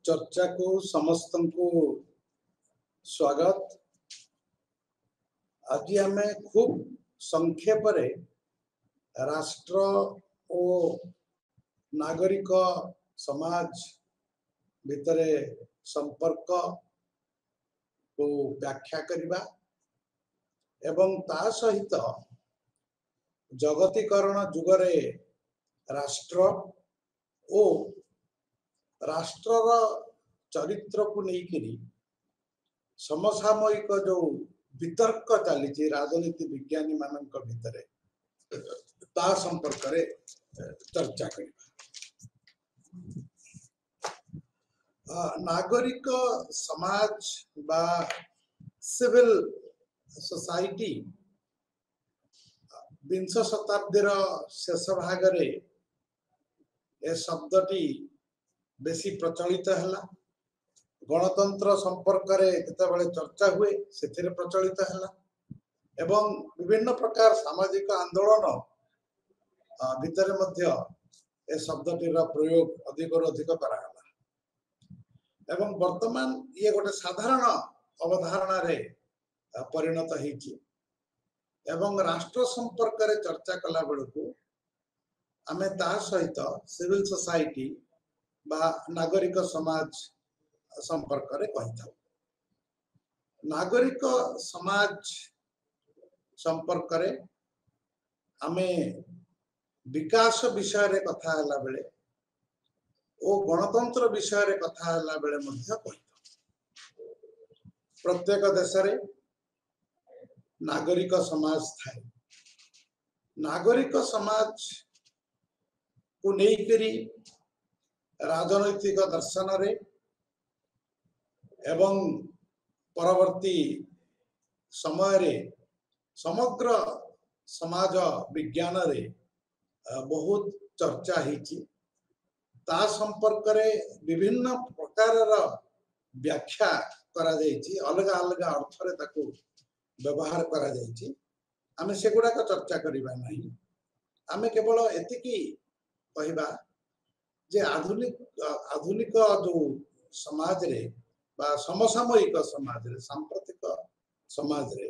चर्चा को समस्त को स्वागत। आज आम खूब संक्षेप राष्ट्र और नागरिक समाज भितर संपर्क को व्याख्या करबा एवं ता सहित जगतीकरण जुगरे राष्ट्र और राष्ट्रर चरित्र को लेकिन समसामयिक जो वितर्क चली राजनीति विज्ञानी मान भितर ता संपर्क रे चर्चा करबा। नागरिक समाज बा सिविल सोसाइटी विंश शताब्दीर शेष भाग रे ए शब्दटी बेसी प्रचलित है। गणतंत्र संपर्क रे केतबेले चर्चा हुए से प्रचलित है एवं विभिन्न प्रकार सामाजिक आंदोलन भितर मध्य ए शब्दटीर प्रयोग अधिक अधिक करागला एवं वर्तमान ये गोटे साधारण अवधारणा रे परिणत होइछि एवं राष्ट्र संपर्क रे चर्चा कला बेलू आमे ता सहित सिविल सोसाइटी बा नागरिक समाज संपर्क रे कहि था। नागरिक समाज संपर्क रे आमे विकास विषय रे कथा हला बेले ओ गणतंत्र विषय रे कथा हला बेले मध्य कहि था। प्रत्येक देश रे नागरिक समाज थाए। नागरिक समाज को नेकरी राजनैतिक दर्शन रे एवं परवर्ती समय रे समग्र समाज विज्ञान रे बहुत चर्चा हिची। ता संपर्क रे विभिन्न प्रकार व्याख्या करा जायछि, अलग अलग अर्थ रे ताको व्यवहार करा जायछि। आमे सेगुडा का चर्चा करिबा नहीं। आमे केवल एतिकी कहिबा जे आधुनिक जो समाज रे बा समसामयिक समाज रे सांप्रतिक समाज रे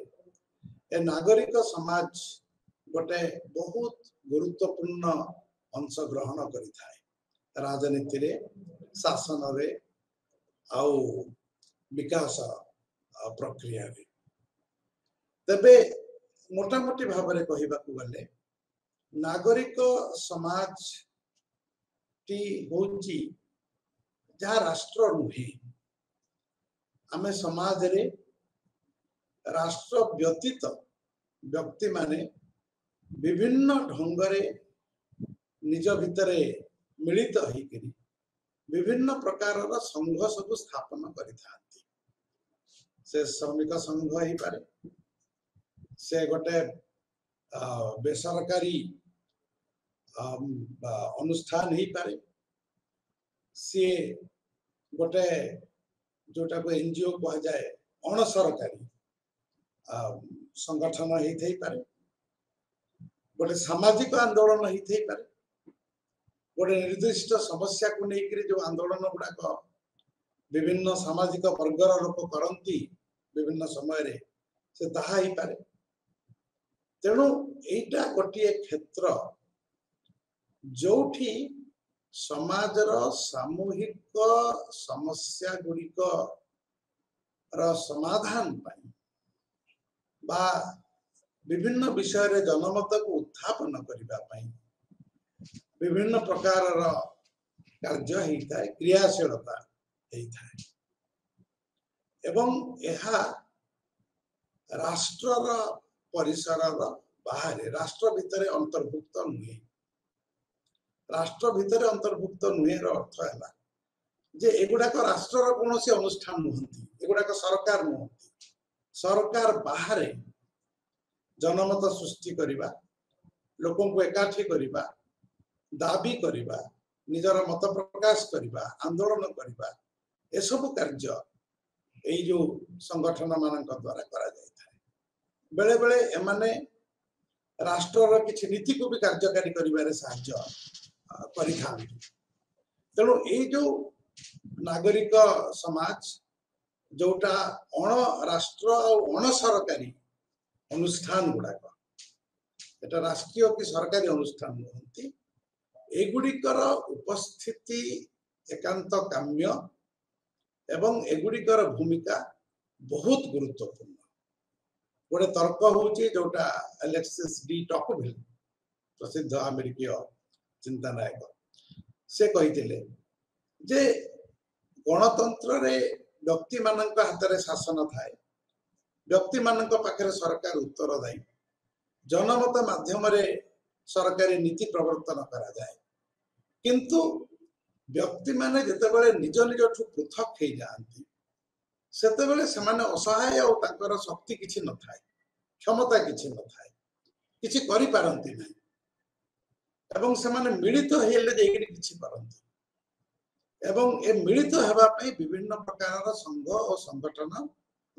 ए नागरिक समाज गोटे बहुत गुरुत्वपूर्ण अंश ग्रहण करि थाए राजनीति रे, शासन रे आउ विकास प्रक्रिया रे। तबे मोटा मोटी भाव रे कहिबा को गले नागरिक समाज होची जहाँ राष्ट्र नुहे। आमे समाज रे राष्ट्र व्यतीत व्यक्ति माने विभिन्न ढंगरे निज भितरे मिलित होइकरी विभिन्न प्रकार संघ सब स्थापन करिथांती। से श्रमिक संघ ही पारे, से गोटे बेसरकारी अनुष्ठान ही पारे, सी गोटे जोटा को एनजीओ कह जाए अण सरकारी संगठन ही थई पारे, गोटे सामाजिक आंदोलन ही थई पारे, गोटे निर्दिष्ट समस्या को लेकर जो आंदोलन गुड़ाक विभिन्न सामाजिक वर्गर लोक करती विभिन्न समय रे से ताहा ही पारे। तेणु एटा गोटे क्षेत्र जोठी समाजर सामूहिक समस्या गुड़िक समाधान पाई बा विभिन्न विषय रे जनमत को उत्थापन करिबा पाई विभिन्न प्रकार कार्य होता है, क्रियाशीलता होता है एवं यह राष्ट्र परिसर बाहर राष्ट्र भितर अंतर्भुक्त नुहे। राष्ट्र भितर अंतर्भुक्त नुहे अर्थ है जे एगुड़ाक राष्ट्र कौन अनुष्ठान नुहति, एगुड़ाक सरकार नुहति। सरकार बाहर जनमत सृष्टि करिबा, लोकों को एकाठी करिबा, दाबी करिबा, निजर मत प्रकाश करिबा, आंदोलन करिबा, ए सब कार्य एई जो संगठन मानक द्वारा करा जाय था। बेले बेले एमाने राष्ट्र किसी नीति को भी कार्यकारी करिबारे साहाय्य करिथांती। तेणु ये जो नागरिक समाज जोटा अण राष्ट्र अण सरकारी अनुष्ठान गुड़ाक एटा राष्ट्रीय कि सरकारी अनुष्ठान नुहति एगुड़िकर उपस्थिति एकांत काम्य एवं एगुड़िकर भूमिका बहुत गुरुत्वपूर्ण। गोटे तर्क होची जोटा अलेक्सिस डी टॉकविल प्रसिद्ध अमेरिकीय चिंतानायक से कहिथिले जे गणतंत्र रे व्यक्ति मानक हाथ रे शासन थाए, व्यक्ति मानक पाखरे सरकार उत्तरदायी, जनमत माध्यम रे सरकारी नीति प्रवर्तन करा जाए, किंतु व्यक्ति माने जेतेबेले निज निज ठु पृथक हे जांती सेतेबेले सेमाने असहाय और ताकर शक्ति किछि न थाए, क्षमता किछि न थाए, किछि करि पारंती नै एवं सेमाने मिलित हेले जेकि किछि करंती एवं ए मिलित हेबा पई विभिन्न प्रकार संघ और संगठन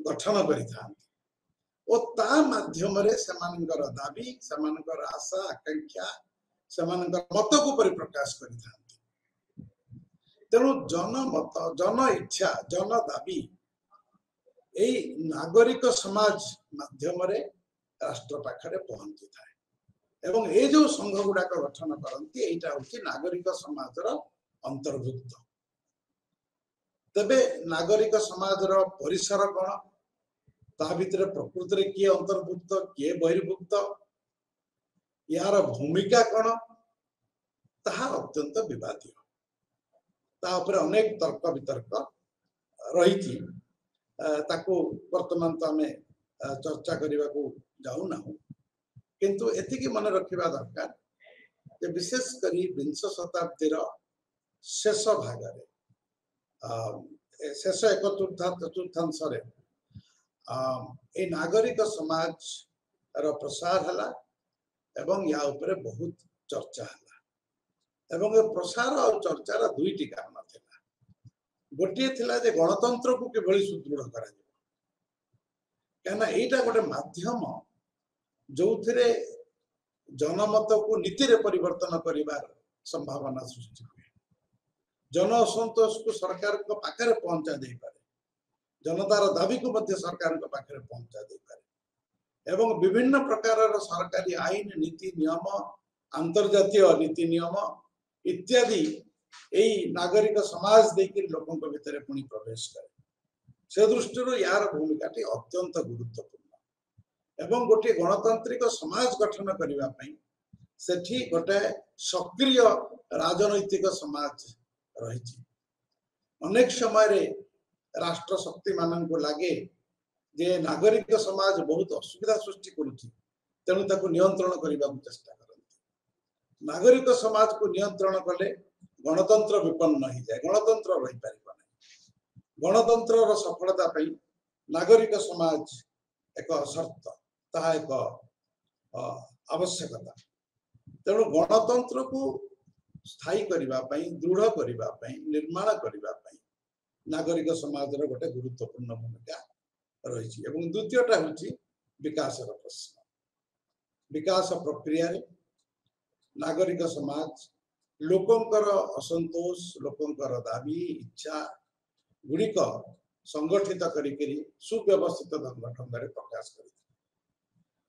गठन करिथांती और ता माध्यम रे सेमानकर दाबी सेमानकर आशा आकांक्षा सेमानकर मत को परिप्रकाश करिथांती। तेणु जनमत जन इच्छा जन दाबी एई नागरिक समाज माध्यम रे राष्ट्र पाखरे पहुंची थाए एवं ए जो संघ गुडा गठन करंती एटा होची नागरिक समाज रो अंतर्भुक्त। तबे नागरिक समाज रो परिसर कोन ता भितर प्रकृति रे किए अंतर्भुक्त किए बहिर्भुक्त यार भूमिका कोन ताहा अत्यंत विवादीय। ता ऊपर अनेक तर्क वितर्क रही ताको वर्तमान तो आमे चर्चा करने को जाऊ ना, किंतु एतिकी मन रखिबा दरकार जे विशेष करी विंश शताब्दीर शेष भाग शेष एक चतुर्थांश ए नागरिक समाज रो प्रसार हला एवं या ऊपर बहुत चर्चा हला एवं ए प्रसार और चर्चार दुईटी कारण थिला। गोटे थिला जे गणतंत्र को किभली सुदृढ़ करा जिवो, कहना एटा गोटे माध्यम जो थिरे जनमत को नीति रे परिवर्तन करिवार संभावना सृष्टि हुए, जन असंतोष को सरकार को पाखरे पहुंचा दे पारे, जनतार दाबी को मध्य सरकार को पाखरे पहुंचा दे पारे एवं विभिन्न प्रकार सरकारी आईन नीति नियम अंतर्जातीय नीति नियम इत्यादि एई नागरिक समाज देखिर लोकों को भितर पुणी प्रवेश करे। से दृष्टि यार भूमिका अत्यंत गुरुत्वपूर्ण एवं गोटे गणतांत्रिक समाज गठन करने पई सेठी गोटे सक्रिय राजनैतिक समाज रही। अनेक समय रे राष्ट्र शक्ति मानन को लागे जे नागरिक समाज बहुत असुविधा सृष्टि करुछि, तेणु ताको नियंत्रण करने को चेष्टा करते। नागरिक समाज को नियंत्रण कले गणतंत्र विपन्न हो जाए, गणतंत्र रही पारिबा नहीं। गणतंत्र सफलता पई नागरिक समाज एक शर्त, ता एक आवश्यकता। तेणु गणतंत्र को स्थायी करबा पई, दृढ़ करबा पई, निर्माण करबा पई नागरिक समाज रो गोटे गुरुत्वपूर्ण भूमिका रही। एवं द्वितीयटा होची विकास रो प्रश्न। विकास प्रक्रिया रे नागरिक समाज लोकंकर असंतोष, लोकंकर दाबी इच्छा गुड़िक संगठित करी सुव्यवस्थित ढंग रे प्रकाश करी,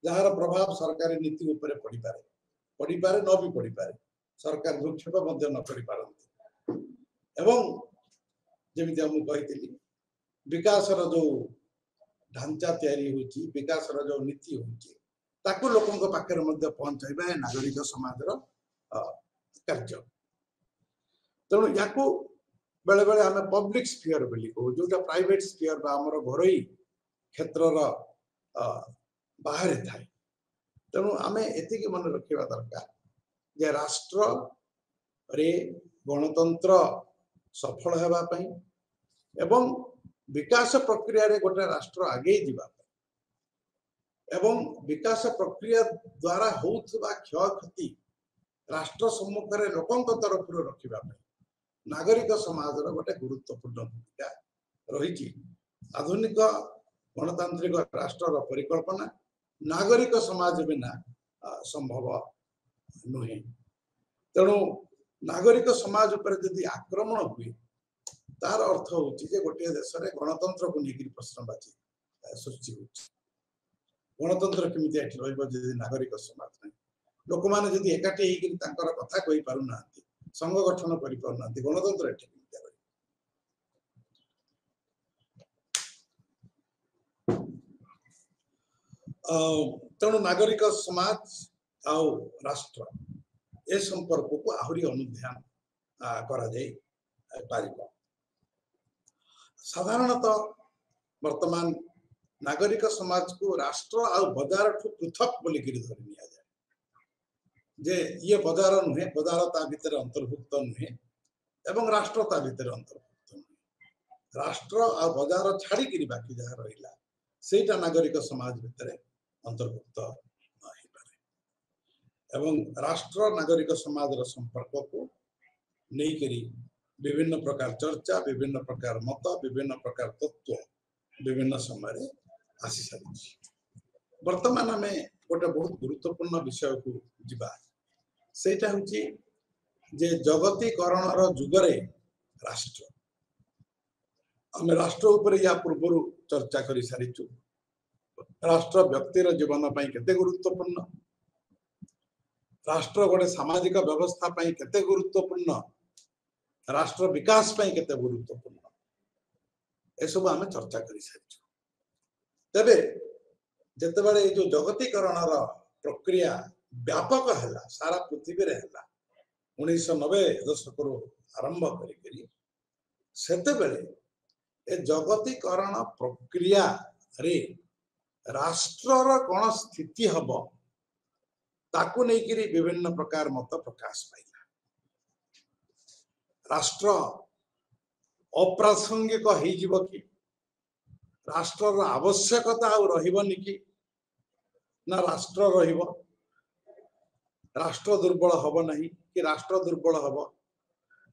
जार प्रभाव सरकारी नीति ऊपर पड़ी पारे न भी पड़ी पारे, सरकार भूक्षेप मध्य न करि पारंती एवं जेमिति हम कहितली विकास रो जो ढांचा तैयारी होची, विकास रो जो नीति होची ताको लोकन को पाखर मध्य पहुंचाइबा नागरिक समाज रो कार्य। तेणु याको बेले बेले आम पब्लिक स्फीयर बोली कहू, जोटा प्राइवेट स्फीयर बा हमर घरोई क्षेत्र बाहर थाए। तेणु आम एतिकी मन रखिबा दरकार जे राष्ट्र रे गणतंत्र सफल हेबा पई एवं विकास प्रक्रिया रे गोटे राष्ट्र आगे जीवा एवं विकास प्रक्रिया द्वारा होउथबा क्षय क्षति राष्ट्र सम्मुख रे लोकंक तरफ रखिबा पई नागरिक समाज रो गोटे गुरुत्वपूर्ण भूमिका रही। आधुनिक गणतांत्रिक राष्ट्र परिकल्पना नागरिक समाज बिना संभव नुहे। तेणु नागरिक समाज उपर यदि आक्रमण हुए तार अर्थ होची जे गोटे देश रे गणतंत्र को लेकर प्रश्नबाची सृष्टि होची। गणतंत्र केमिति एठी रहइबो जे नागरिक समाज नै लोक माने जदि एकाठी हेकि तांकर कथा कहि पारु नांती संघ गठन करि पारु नांती गणतंत्र एठी केमिति रहइबो। तेणु नागरिक समाज आउ राष्ट्र ए संपर्क को आहुरी अनुध्यान करा जाय पारिबो। साधारणतः वर्तमान नागरिक समाज को राष्ट्र आ बजार ठू पृथक बोली धरि निया जाए जे ये बजार नुहे बजार ता भितर अंतर्भुक्त नुहे एवं राष्ट्र ता भितर अंतर्भुक्त नुहे। राष्ट्र आ बजार छाड़ी किरि बाकी जहा रहिला सेटा नागरिक समाज भितर अंतर्भुक्त नाही पारे एवं राष्ट्र नागरिक समाज रो संपर्क को नहीं करी विभिन्न प्रकार चर्चा विभिन्न प्रकार मत विभिन्न प्रकार तत्व विभिन्न समय आसी सारी। वर्तमान आम गोटे बहुत गुरुत्वपूर्ण विषय को जीवा सेटा होची जे जगतीकरण रो जुगरे राष्ट्र आम राष्ट्र ऊपर या पूर्व चर्चा करी सारिचु। राष्ट्र व्यक्तिर जीवन पई केते गुरुत्वपूर्ण, राष्ट्र गोटे सामाजिक व्यवस्था पई केते गुरुत्वपूर्ण, राष्ट्र विकास पई केते गुरुत्वपूर्ण ए सब आम चर्चा करी सारिचु। तबे जते बळे जो जगतीकरण रो प्रक्रिया व्यापक हैला सारा पृथ्वी रे हैला 1990 दशक रो आरंभ करी करी सेते बेले ए जगतीकरण प्रक्रिया रे राष्ट्र रो कोन स्थिति हबो ताकू नै करी विभिन्न प्रकार मत प्रकाश पाइला। राष्ट्र अप्रासंगिक हो जीव कि राष्ट्र रो आवश्यकता आ रहिबनि कि ना राष्ट्र रहिबो, राष्ट्र दुर्बल हबो नहीं कि राष्ट्र दुर्बल हबो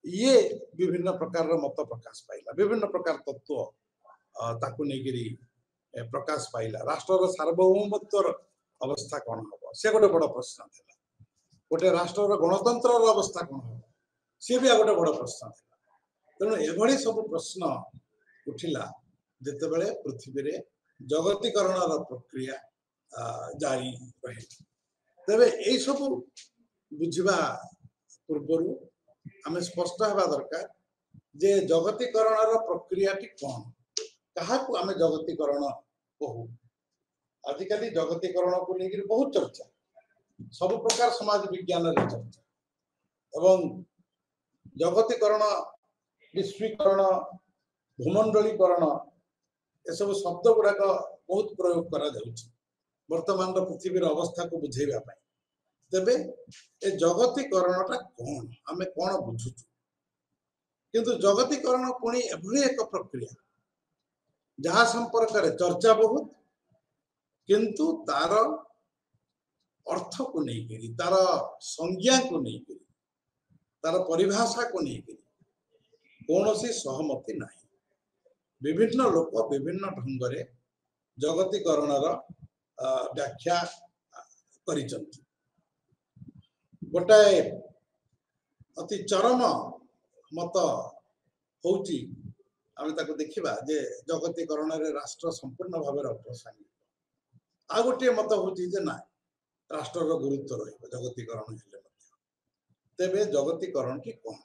ये विभिन्न प्रकार रो मत प्रकाश पाइला। विभिन्न प्रकार तत्व ताकू नै करी प्रकाश पाइला। राष्ट्र रो सार्वभौमत्व अवस्था कोन हबो से गोटे बड़ प्रश्न थिला। गोटे राष्ट्र रो गणतंत्र रो अवस्था कोन हबो से भी गोटे बड़ प्रश्न थिला। तेणु एभଳି सब प्रश्न उठिला जते बेले पृथ्वी रे जगतीकरण रो प्रक्रिया जारी रहे। तबे एई सब बुझिबा पूर्वरु आमे स्पष्ट हेबा दरकार जे जगतीकरण रो प्रक्रिया टी कोन कहा को आमे जगतीकरण कहू। आजिकल जगतीकरण को लेकर बहुत चर्चा सब प्रकार समाज विज्ञान रे चर्चा एवं जगतीकरण विश्वीकरण भूमंडलीकरण ए सब शब्द गुड़ाक बहुत प्रयोग करा जाउछि वर्तमान पृथ्वी अवस्था को बुझेबा पाई। तबे ए जगतीकरणटा कोन आमे कोन बुझुछु किंतु जगतीकरण कोनी एभली एक प्रक्रिया जहा संपर्क रे चर्चा बहुत किंतु तार अर्थ को नहीं करी तार संज्ञा को नहीं करी तार परिभाषा को नहीं करी कौनसी सहमति नहीं। विभिन्न लोक विभिन्न ढंग रे जगतीकरण व्याख्या करिसंति। गोटाए अति चरम मत होउची आमे ताको देखिबा जे जगतीकरण रे राष्ट्र संपूर्ण भाव अप्रासंगिक। आ गोटे मत होउची जे ना राष्ट्र रो गुरुत्व रहिबो जगतीकरण हेले मध्य। तेबे जगतीकरण की कोन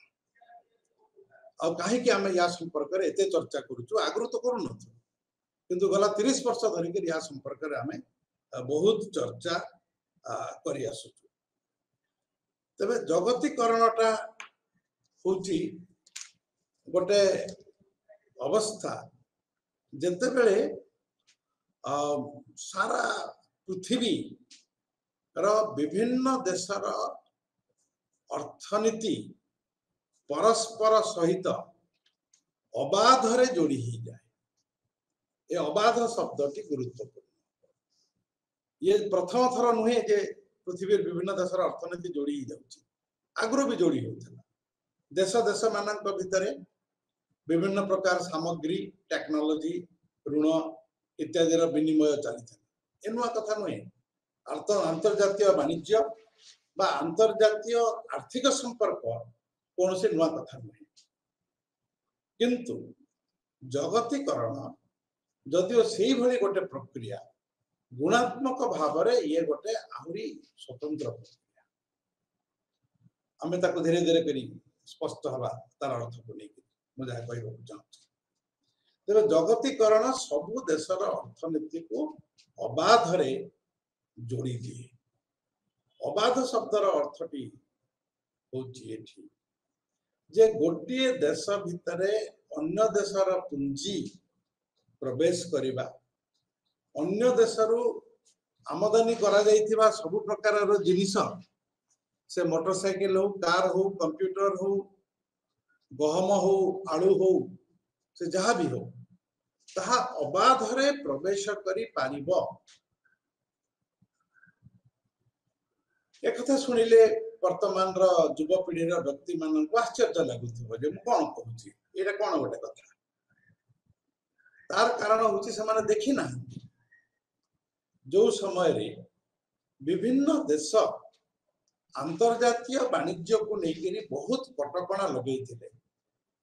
आ काहे कि आमे या संपर्क रे एते चर्चा करूछु आगरु तो करू नथु किंतु गला 30 वर्ष धरि के या संपर्क रे आमे बहुत चर्चा करि आसुछु। तबे जगतीकरणटा होउची गोटे अवस्था जते बेले सारा पृथ्वी रो विभिन्न देशर अर्थनीति परस्पर सहित अबाध रे जोड़ी ही जाए। ये अबाध शब्दटी गुरुत्वपूर्ण। ये प्रथम थर नुहे जे पृथ्वी विभिन्न देशर अर्थनीति जोड़ी ही जाउची आगरो भी जोड़ी होथला। देश देश मानक भितरे विभिन्न प्रकार सामग्री टेक्नोलॉजी ऋण इत्यादि विनिमय चली था। ए नुआ कथा नुहे अंतर्जातीय वाणिज्य बा अंतर्जातीय आर्थिक संपर्क कौन से नुआ कथा नहीं किंतु जगतीकरण जदिओ से भली गोटे प्रक्रिया गुणात्मक भाव में ये गोटे आहरी स्वतंत्र प्रक्रिया आम ताको धीरे धीरे करी स्पष्ट हवा तार अर्थ को नहीं मुझे कहूँ चाहूँ तेरे जगतीकरण सबु देशर अर्थनीति को अबाधरे जोड़ी दिए अबाध शब्दर अर्थटी होची जे गोटे देश भितरे अन्य देशर पुंजी प्रवेश करिबा अन्य देशरू आमदानी करा जाइथिबा सब प्रकार जिनिस से मोटरसाइकिल हो कार हो कंप्यूटर हो गहम हो आलू हो से जहाँ भी हो ताहा अबाधरे प्रवेश करी पारिबो एक कथा सुनिले वर्तमान युवपीढ़ी व्यक्ति मान को आश्चर्य लगुथिबो जे मु कोन कहूची एटा कोन गोटे कथा तार कारण होची से माने देखि ना जो समय रे विभिन्न देश अंतर्जातीय वाणिज्य को लेकर बहुत कटकणा लगे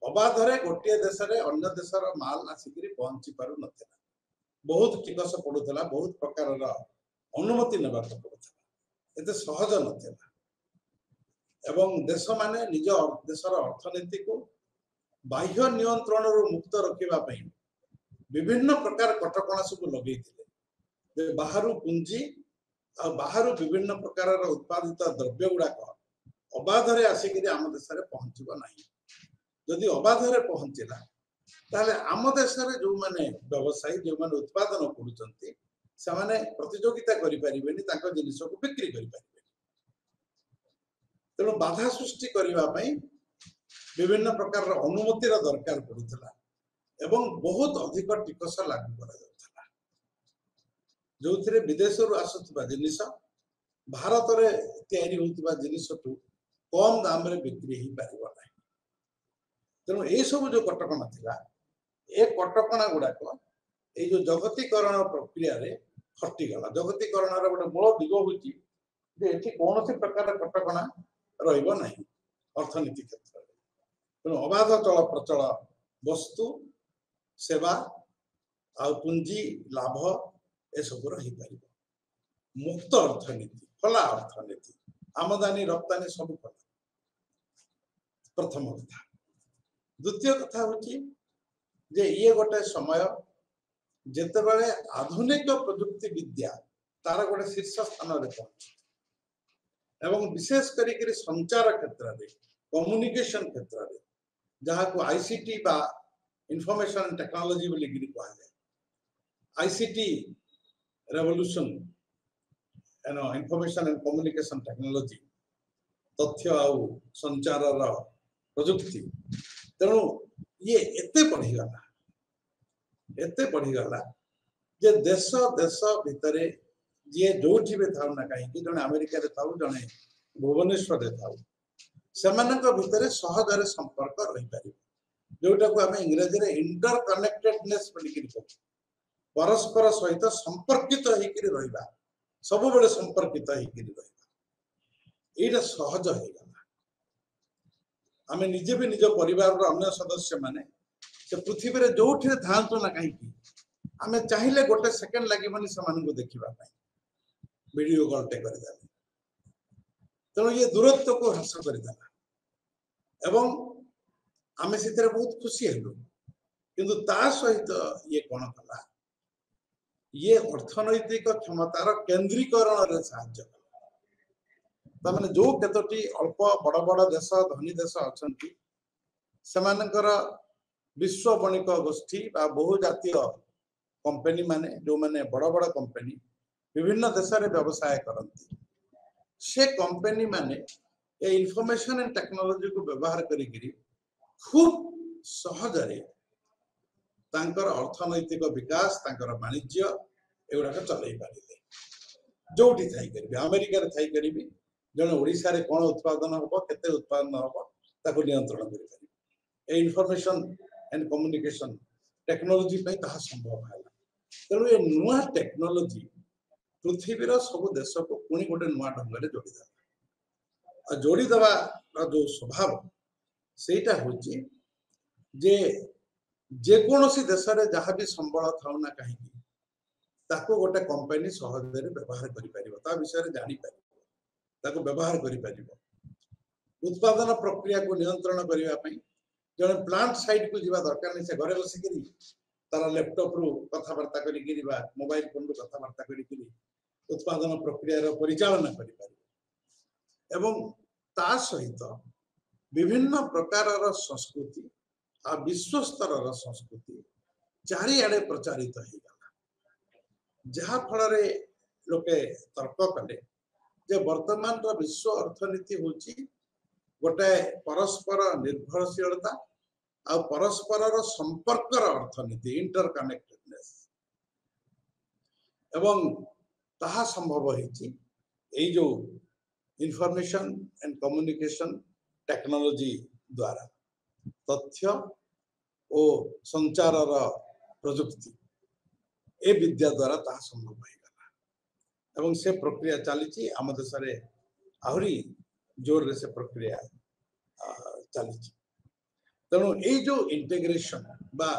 अबाधरे गोटे देश रे अन्य देशर माल आसिक पहुंची पार नथिला बहुत टिकस पड़ुला बहुत प्रकार अनुमति नेबा पड़ुला एते सहज नथिला एवं देश माने निज देशर अर्थनीति को बाह्य नियंत्रण मुक्त रखिबा पई विभिन्न प्रकार कटकणा सब लगे बाहर पुंजी आ बाहर विभिन्न प्रकार उत्पादित द्रव्य गुड़ाक अबाधरे आसिक आम देश में पहुंचब ना जदि अबाधरे पहुंचला ताले आम देश में जो माने व्यवसायी जो माने उत्पादन करुचंती से माने प्रतियोगिता करि परिबेनी ताको जिनिस को बिक्री करि परिबेनी तेणु बाधा सृष्टि करबा पई विभिन्न प्रकार अनुमतिर दरकार पड़ुतला एवं बहुत अधिक टिकस लागू करा जाउतला जो थिरे विदेश रु आसुतबा जिनिस भारत रे तयारी होतबा जिनिस टू कम दाम रे बिक्री ही पारिबो नै तेणु ए सब जो कटकणा थिला ए कटकणा गुड़ाक ये जो जगतीकरण प्रक्रिया रे हटी गला जगतीकरण रे गोटे मूल दिग होची जे एठी कोनोसी प्रकार कटकणा रहइबो नै अर्थनीति क्षेत्र रे तेणु अबाध चल प्रचल वस्तु सेवा आ पुंजी लाभ ए सब रही पार मुक्त अर्थनीति खोला अर्थनीति आमदानी रप्तानी सब खोला प्रथम कथा द्वितीय कथा होची जे ये गोटे समय जेते बेले आधुनिक प्रयुक्ति विद्या तार गोटे शीर्ष स्थान रे पहुंची एवं विशेष करी संचार क्षेत्र रे कम्युनिकेशन क्षेत्र रे जहाँ को आईसीटी बा इंफॉर्मेशन टेक्नोलॉजी बोली गिरी कहा जाए ICT revolution information and communication technology तथ्य आउ संचार प्रजुक्ति तेणु ये एते बढ़ीगला जे देश देश भितरे जे जोठी भी थाउ ना कहीं जने अमेरिका रे थाउ जने भुवनेश्वर रे थाउ सेमानक भितरे सहजरे संपर्क रही पारिबो जोटा को आम इंग्रजी रे इंटर कनेक्टेडनेस बोलिकिरि कहू परस्पर सहित संपर्कित होइकिरि रहिबा सब बेले संपर्कित होइकिरि रहिबा एटा सहज हो गला आम निजे भी निज परिवार रो अन्य सदस्य माने से पृथ्वी रे जोठी रे थांतो ना कहीं आम चाहिले गोटे सेकंड लागिबनी समान को देखिबा पई वीडियो कॉल टे कर देला तेणु ये दूरत्व को ह्रास कर देला एवं आमे से बहुत खुशी हेलु किंतु ता सहित ये कौन कला ये अर्थनैतिक क्षमतार केंद्रीकरण रे साहाय्य तमाने जो केतोटी अल्प बड़ बड़ देश धनी देश अछंती सेमानकर विश्व वणिक गोष्ठी बा बहुजातीय कंपनी माने जो माने बड़ बड़ कंपनी विभिन्न देश रे व्यवसाय करंती से कंपनी माने ए इंफॉर्मेशन एंड टेक्नोलॉजी को व्यवहार करी खूब सहजरे तांकर अर्थनैतिक विकास तांकर वाणिज्य एगुड़ा चलई पारे जोटी थाई करी अमेरिका रे थाई करी जने ओडिसा रे कोन उत्पादन होबो केते उत्पादन होबो ताको नियंत्रण करि पारे ए इंफॉर्मेशन एंड कम्युनिकेशन टेक्नोलॉजी पे ताहा संभव है तेणु ये नुआ टेक्नोलॉजी पृथ्वीर सब देश को पुणी गोटे नुआ ढंग से जोड़ीदेला जोड़ीदेवा जो स्वभाव सेटा हूँ जे जेकोसी देश में जहाँ भी संबल था ना कहीं ताको गोटे कंपनी सहजरे व्यवहार कर विषय जापर व्यवहार कर उत्पादन प्रक्रिया को नियंत्रण करने जड़े प्लांट साइड को जीवा दरकार नहीं से घरे बसिक तार लैपटॉप रु कथबार्ता कर मोबाइल फोन रु कथबार्ता कर उत्पादन प्रक्रिया परिचालन कर सहित विभिन्न प्रकार संस्कृति आ विश्व स्तर संस्कृति चारिआडे प्रचारित हो गला जहा फल लोके तर्क कले जे वर्तमान विश्व अर्थनीति होची गोटे परस्पर निर्भरशीलता आ परस्पर संपर्कर अर्थनीति इंटरकनेक्टेडनेस एवं ताहा संभव होईची ए जो इंफॉर्मेशन एंड कम्युनिकेशन टेक्नोलॉजी द्वारा तथ्य और संचार प्रजुक्ति ए विद्या द्वारा ताहा संभव हो गला एवं से प्रक्रिया चली आम देश में आहरी जोर रे से प्रक्रिया चली तेणु ये जो इंटेग्रेशन बा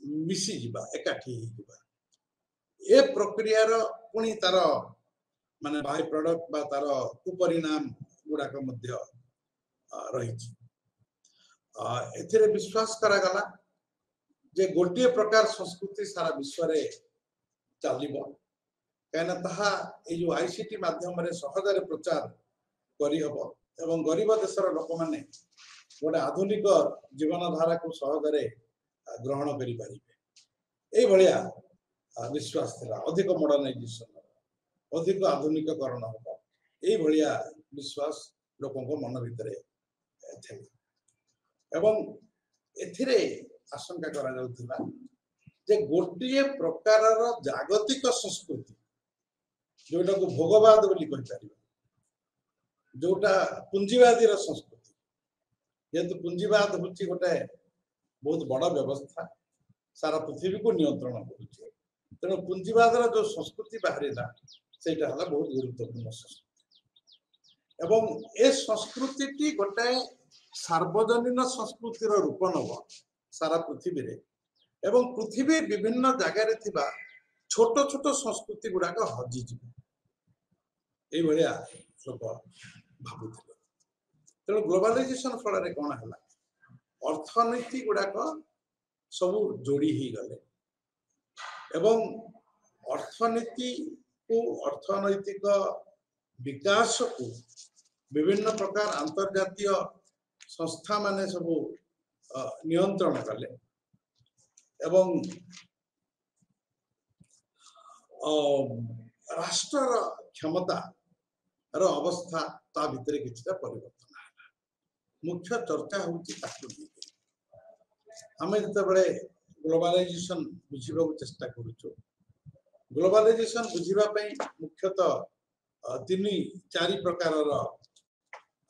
मिसी जीवा एकाठी ए प्रक्रिया पुणी तार माने बाय प्रोडक्ट बा तार कुपरिणाम गुड़ाक रही एथिरे विश्वास करागला जे गोटे प्रकार संस्कृति सारा विश्व रे चलिबो कहना ताहा ए जो आईसीटी माध्यम रे सहजरे प्रचार करी हबो एवं गरीब देशर लोक माने गोटे आधुनिक जीवन धारा को सहजरे ग्रहण करि परिबे ए भलिया विश्वास थिला अधिक मॉडर्नाइजेशन अधिक आधुनिककरण होगा ए भलिया विश्वास लोकों को मन भितरे थिला एवं एथिरे आशंका करा जाउथिला जे गोटिए प्रकार जागतिक संस्कृति जोटा को भोगवाद बोली कहि परिबा जोटा पुंजीवादी संस्कृति जेहेतु पुंजीवाद होची गोटे बहुत बड़ा व्यवस्था सारा पृथ्वी को नियंत्रण करुचे तेणु पुंजीवाद जो संस्कृति बाहरिला सेटा हला बहुत गुरुत्वपूर्ण संस्कृति एवं ए संस्कृति गोटे सार्वजनीन संस्कृतिर रूप नब सारा पृथ्वी रे एवं पृथ्वी विभिन्न जगार थिबा छोट छोट संस्कृति गुड़ाक हजिज ये लोक भावुले तेणु ग्लोबलाइजेशन फल कौन है अर्थनीति गुड़ाक सब जोड़ी ही गले एवं अर्थनीति को अर्थनैतिक विकास को विभिन्न प्रकार अंतर्जातीय संस्था माने सब नियंत्रण कले एवं राष्ट्र क्षमता रो अवस्था ता भितरे किछटा परिवर्तन है मुख्य चर्चा होची ताकु हमें जते बळे ग्लोबलाइजेशन बुझिबा को चेष्टा करूछु ग्लोबलाइजेशन बुझिबा पई मुख्यतः तीन चारि प्रकार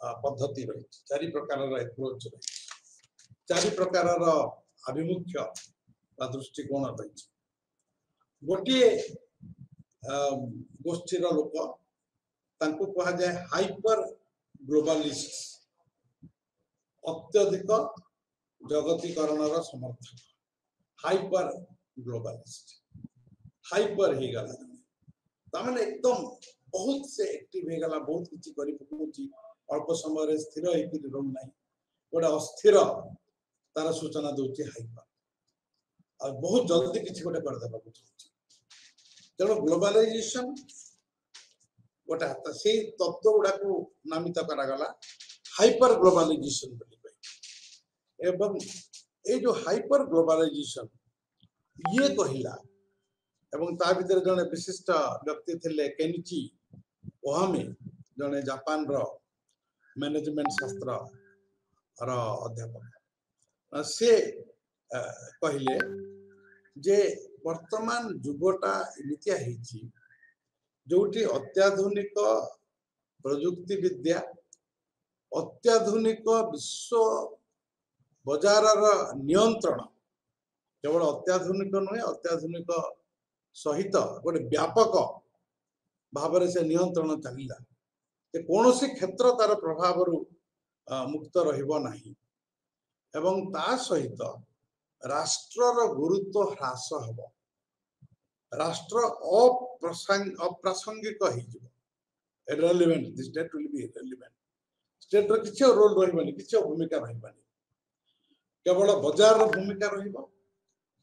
पद्धति रही चारि प्रकार एप्रोच रही चारि प्रकार आभिमुख्य दृष्टिकोण रही गोटे गोष्ठी लोक तांको कहा जाए हाइपर ग्लोबलिस्ट अत्यधिक जगतीकरण समर्थक हाइपर ग्लोबलिस्ट हाइपर ही गला तामाने एकदम बहुत से एक्टिव हे गला बहुत किछि करि पकोछि अल्प समय रे स्थिर हेकि रहउ नै गोटे अस्थिर तार सूचना दोछि हाइपर आ बहुत जल्दी किछि गोटे कर देबा चाहछि तेणु ग्लोबलाइजेशन गोटे हाथ से तत्व गुड़ा को नामित करागला हाइपर ग्लोबलाइजेशन एवं ये जो हाइपर ग्लोबलाइजेशन ये कहला एवं ता भीतर जने विशिष्ट व्यक्ति थिले केनिची ओहामे जने जापान रो मैनेजमेंट शास्त्र रो अध्यापक से कहले जे वर्तमान जुगटा एमितिया हिची जोटी अत्याधुनिक प्रजुक्ति विद्या अत्याधुनिक विश्व बजार नियंत्रण केवल अत्याधुनिक नुहे अत्याधुनिक सहित गोटे व्यापक भाव से नियंत्रण चलला कौन सी क्षेत्र तार प्रभाव मुक्त रहिबो नाही एवं ता सहित राष्ट्रर गुरुत्व ह्रास हब राष्ट्र अप्रासंगिक irrelevant this state will be irrelevant state रो किछ रोल रहिबनी किछ भूमिका रहिबनी केवल बाजार रो भूमिका रहिबो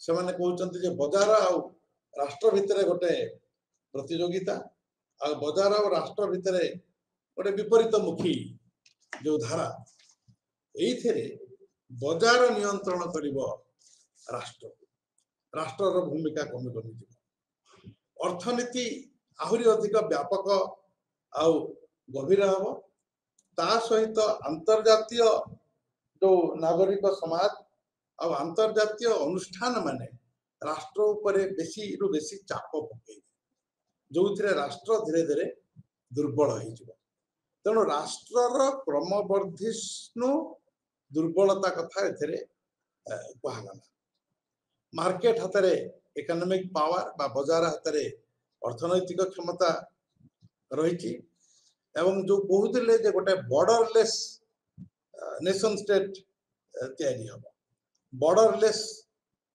से माने कहउचंती जे बाजार आ राष्ट्र भितरे गोटे प्रतियोगिता आ बाजार और राष्ट्र भितरे गोटे विपरीत मुखी जो धारा एइथेरे बाजार नियंत्रण करिवो राष्ट्र राष्ट्र रो भूमिका कमी कमी जिवो अर्थनीति आहुरी अधिक व्यापक आउ गभीर हम ता सहित अंतर्जातीय जो नागरिक समाज आ अंतर्जातीय अनुष्ठान माने राष्ट्र उपरे बेसी रु बेसी चाप पकई जो थिरे राष्ट्र धीरे धीरे दुर्बल हो जिवो तेणु राष्ट्रर क्रमवर्धिष्णु दुर्बलता कथा एथिरे कहगला मार्केट हातरे इकोनॉमिक पावर बा बाजार हातरे अर्थनैतिक क्षमता रही एवं जो कहते जे गोटे बॉर्डरलेस नेशन स्टेट तैयारी हम बॉर्डरलेस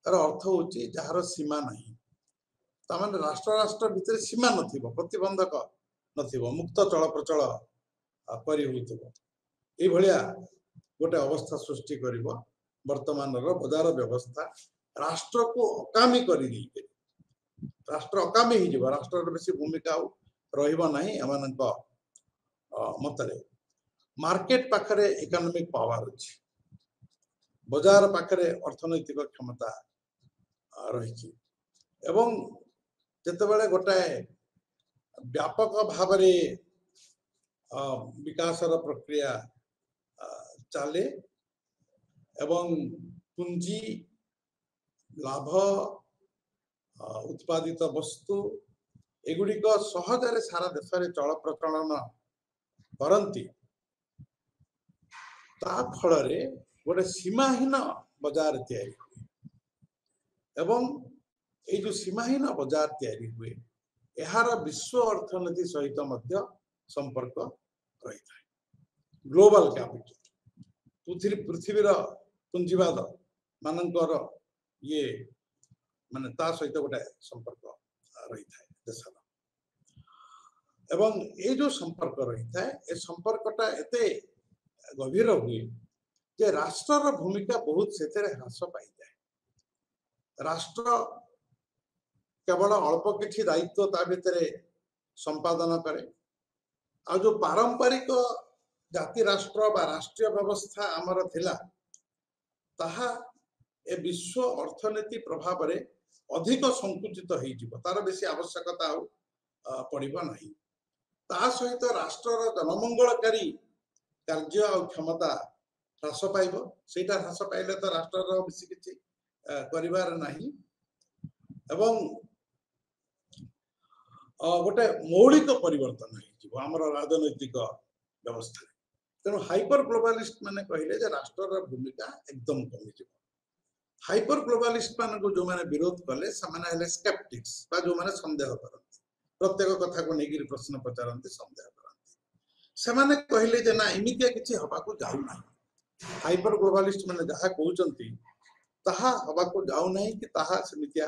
अर्थ हूँ जार सीमा नहीं तामाने राष्ट्र राष्ट्र भितर सीमा नथिबो प्रतिबंधक नथिबो मुक्त चल प्रचल करी होइतबो ए भलिया गोटे अवस्था सृष्टि करिवो वर्तमान रो बाजार व्यवस्था राष्ट्र को अकामी करी दी राष्ट्र अकामी ही जीव राष्ट्र बेसी भूमिका रहिबो नाही एमानक मतरे मार्केट पाखरे इकोनॉमिक पावर अछि बाजार पाखरे अर्थनैतिक क्षमता रही एवं जेतेबेले गोटे व्यापक भावरे विकासर प्रक्रिया चले एवं पूंजी लाभ उत्पादित वस्तु एगुड़िक सहजरे सारा देश में चल प्रचलन करती ता फल गोटे सीमाहीन बाजार तैयारी हुए एवं ये जो सीमाहीन बाजार तैयारी हुए यार विश्व अर्थनीति सहित मध्य संपर्क रही था ग्लोबल कैपिटल पृथ्वीर पुंजीवाद मानकर ये माने ता सहित गोटे संपर्क रही था देशर एवं ये जो संपर्क रही था ए संपर्कटा एते गभीर हुए जे राष्ट्र भूमिका बहुत से ह्रास पाई जाए राष्ट्र केवल अल्प किछि दायित्व ता भितर संपादन करे आ जो पारंपरिक जाति राष्ट्र बा राष्ट्रीय व्यवस्था आमर थिला ताहा ए विश्व अर्थनीति प्रभाव रे अधिक संकुचित हो जिवो तार बेसी आवश्यकता पड़िबो नाही ता सहित राष्ट्रर जनमंगलकारी कार्य और क्षमता ह्रास पाइबो सेटा ह्रास पाइले तो राष्ट्रर बेसी किछि करिवार नाही एवं गोटे मौलिक परिवर्तन हो आमर राजनैतिक व्यवस्था तेणु हाइपर ग्लोबालिस्ट माने कहले जे राष्ट्रर भूमिका एकदम कमी जिवो हाइपर ग्लोबालिस्ट मान को जो माने विरोध कले समाने हेले स्केप्टिक्स बा जो माने संदेह करନ୍ତି प्रत्येक कथा को नेगिर प्रश्न पचारନ୍ତି संदेह करନ୍ତି समाने कहले जे ना इमितिया किछि हबा को जाउ नाही हाइपर ग्लोबालिस्ट माने जहा कहउचंती ताहा हबा को जाउ नाही कि ताहा समितिया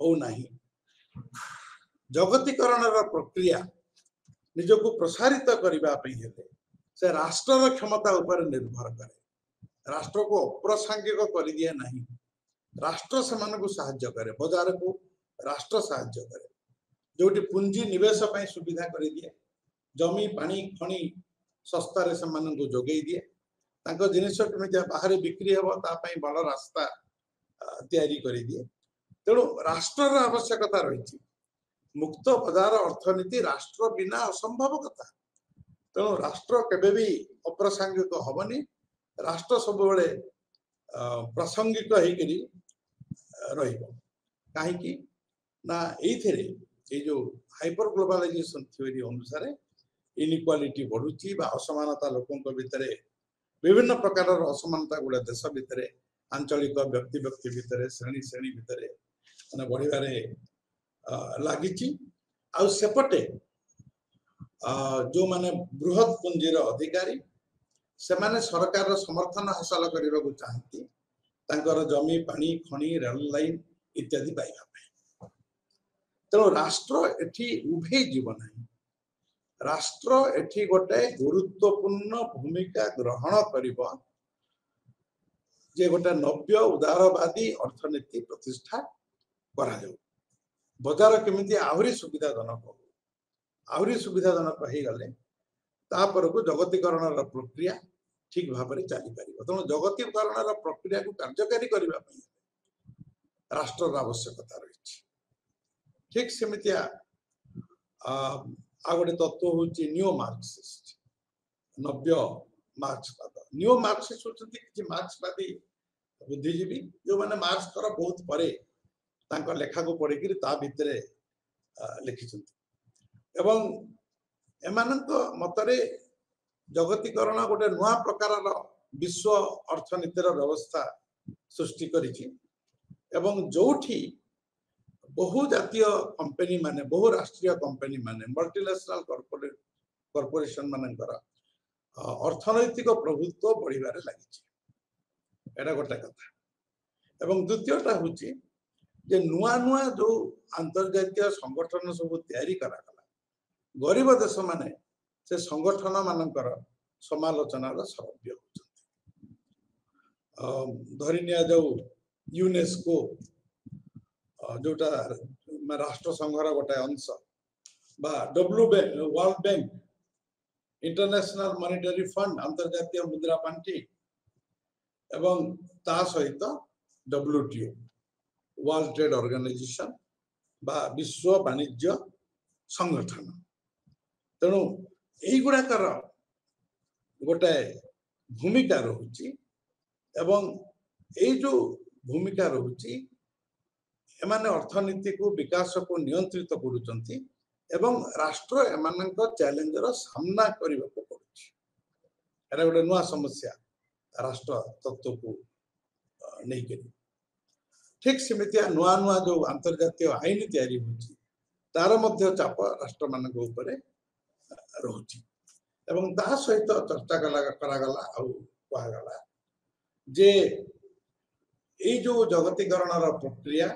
हो नाही जगतीकरणर प्रक्रिया निजको प्रसारित करिबा पई हेले से राष्ट्रर क्षमता ऊपर निर्भर करे राष्ट्र को अप्रासंगिक कर दिए नहीं राष्ट्र से साहाय्य करे बाजार को राष्ट्र साहाय्य करे जोटी पुंजी निवेश पई सुविधा कर दिए जमी पानी खणी सस्ता रे से जोगई दिए तांको जिनिस केमिति बाहर बिक्री हेबो ता पई बड़ रास्ता तैयारी कर दिए तेणु राष्ट्रर आवश्यकता रही मुक्त बाजार अर्थनीति राष्ट्र बिना असंभव कथा तेणु राष्ट्र केबे भी अप्रासंगिक हबनी राष्ट्र सब बेले प्रासंगिक होकरी रही ना एइथेरे ए जो हाइपर ग्लोबलाइजेशन थ्योरी अनुसार इनइक्वालिटी बढ़ुची बा असमानता लोकों भितर विभिन्न प्रकार असमानता गुड़ा देश भितर आंचलिक व्यक्ति व्यक्ति भितर श्रेणी श्रेणी भितर माने बढ़िबारे लागिची आ सेपटे जो माने बृहत पुंजीर अधिकारी से माने सरकार समर्थन हासिल करने को चाहती तांकर जमी पानी खनि रेल लाइन इत्यादि पाइबा तेणु राष्ट्र एठी उभे जीवन राष्ट्र एठी गोटे गुरुत्वपूर्ण भूमिका ग्रहण करिबो जे गोटे नव्य उदारवादी अर्थनीति प्रतिष्ठा करा जाऊ बजार केमिति आहुरी सुविधाजनक हो आहुरी सुविधाजनक हो गले तापर को जगतीकरण प्रक्रिया ठीक भाव में चली पार तेणु जगतीकरण प्रक्रिया को कार्यकारी करने राष्ट्र आवश्यकता रही ठीक सेमती आ गोटे तत्व हूँ न्यू मार्क्सिस्ट नव्य मार्क्सवाद न्यू मार्क्सिस्ट होती मार्क्सवादी बुद्धिजीवी जो मैंने मार्क्स कर बहुत परे लेखा को पढ़ी भितर लिखिं एवं एमानक मतरे जगतीकरण गोटे नुआ प्रकार विश्व अर्थनीतिर व्यवस्था सृष्टि करिछि एवं जोठी बहु जातीय कंपनी माने बहु राष्ट्रीय कंपनी माने मल्टीनेशनल कॉर्पोरेशन मानकर अर्थनैतिक प्रभुत्व बढ़िबारे लागिछि एटा गोटे कथा एवं द्वितीयटा होछि जे नुआ नुआ जो अंतर्जातीय संगठन सब तैयारी करागला गरीब देश माने से संगठन मानकर समालोचनार सरव्य होचंती धरिनिया जो यूनेस्को जोटा राष्ट्र संघर गोटे अंश बा world bank international monetary fund अंतर्जातीय मुद्रा पांठी एवं ता सहित WTO वर्ल्ड ट्रेड ऑर्गेनाइजेशन बा विश्व वाणिज्य संगठन तेणु यही गुड़ाकर गोटे भूमिका रहुची एवं ये जो भूमिका रहुची एमाने अर्थनीति को विकास को नियंत्रित करुचंती एवं राष्ट्र एमानक चैलेंजर सामना करने को पड़ुची एटा गोटे नुआ समस्या राष्ट्र तत्व को नहीं करी ठीक सेमितिया नुआ नुआ जो अंतर्जातीय आईन तैयारी होची तार मध्य चाप राष्ट्र मानक ऊपर रहुची एवं ता सहित चर्चा करागला आ कहगला जे ये जो जगतीकरण प्रक्रिया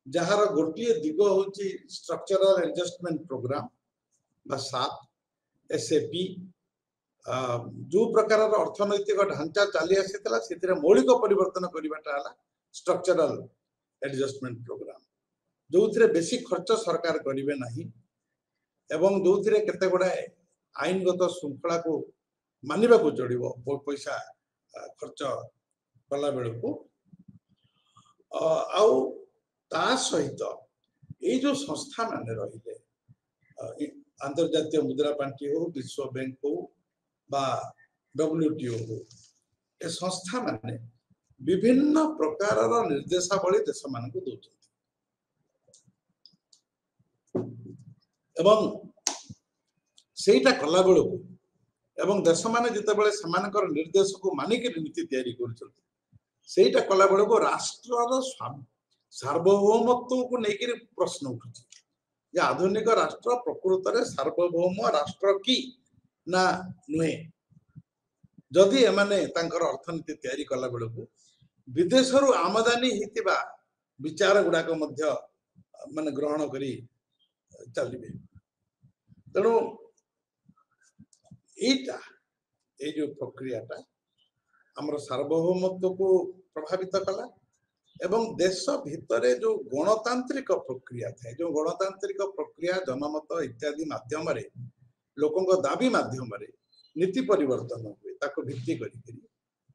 जार गोटे दिग होची स्ट्रक्चरल एडजस्टमेंट प्रोग्राम बा सात SAP जो प्रकार अर्थनैतिक ढांचा चली आसीला से मौलिक परिवर्तन करवाटा स्ट्रक्चरल एडजस्टमेंट प्रोग्राम जो थे बेसी खर्च सरकार करेंगे नहीं एवं जो थे केते गुड़ाए आईनगत श्रृंखला को मानिबा को चढ़ो पैसा खर्च कला बेलू सहित ये जो संस्था मान रही अंतर्जातीय मुद्रा पांठी हो विश्व बैंक हो बा WTO हो ए संस्था माने विभिन्न प्रकार निर्देशावली देश मान को दौरान एवं सेटा कला बेलू एवं देश माने जितेबाला से निर्देश को मानिक नीति तैयारी करटा कला बेलू राष्ट्र सार्वभौमत्व को लेकर प्रश्न उठुची आधुनिक राष्ट्र प्रकृत में सार्वभौम राष्ट्र की ना नुहे जदि एमाने अर्थनीति तैयारी कला बेलू विदेश आमदानी होता विचार गुड़ाक माने ग्रहण करी चलिए तेणु यहीटा ये जो प्रक्रियाटा आमर सार्वभौमत्व को प्रभावित कला एवं देश भितर जो गणतांत्रिक प्रक्रिया था जो गणतांत्रिक प्रक्रिया जनमत इत्यादि माध्यम लोकों दाबी माध्यम नीति परिवर्तन हुए ताको भित्ति करी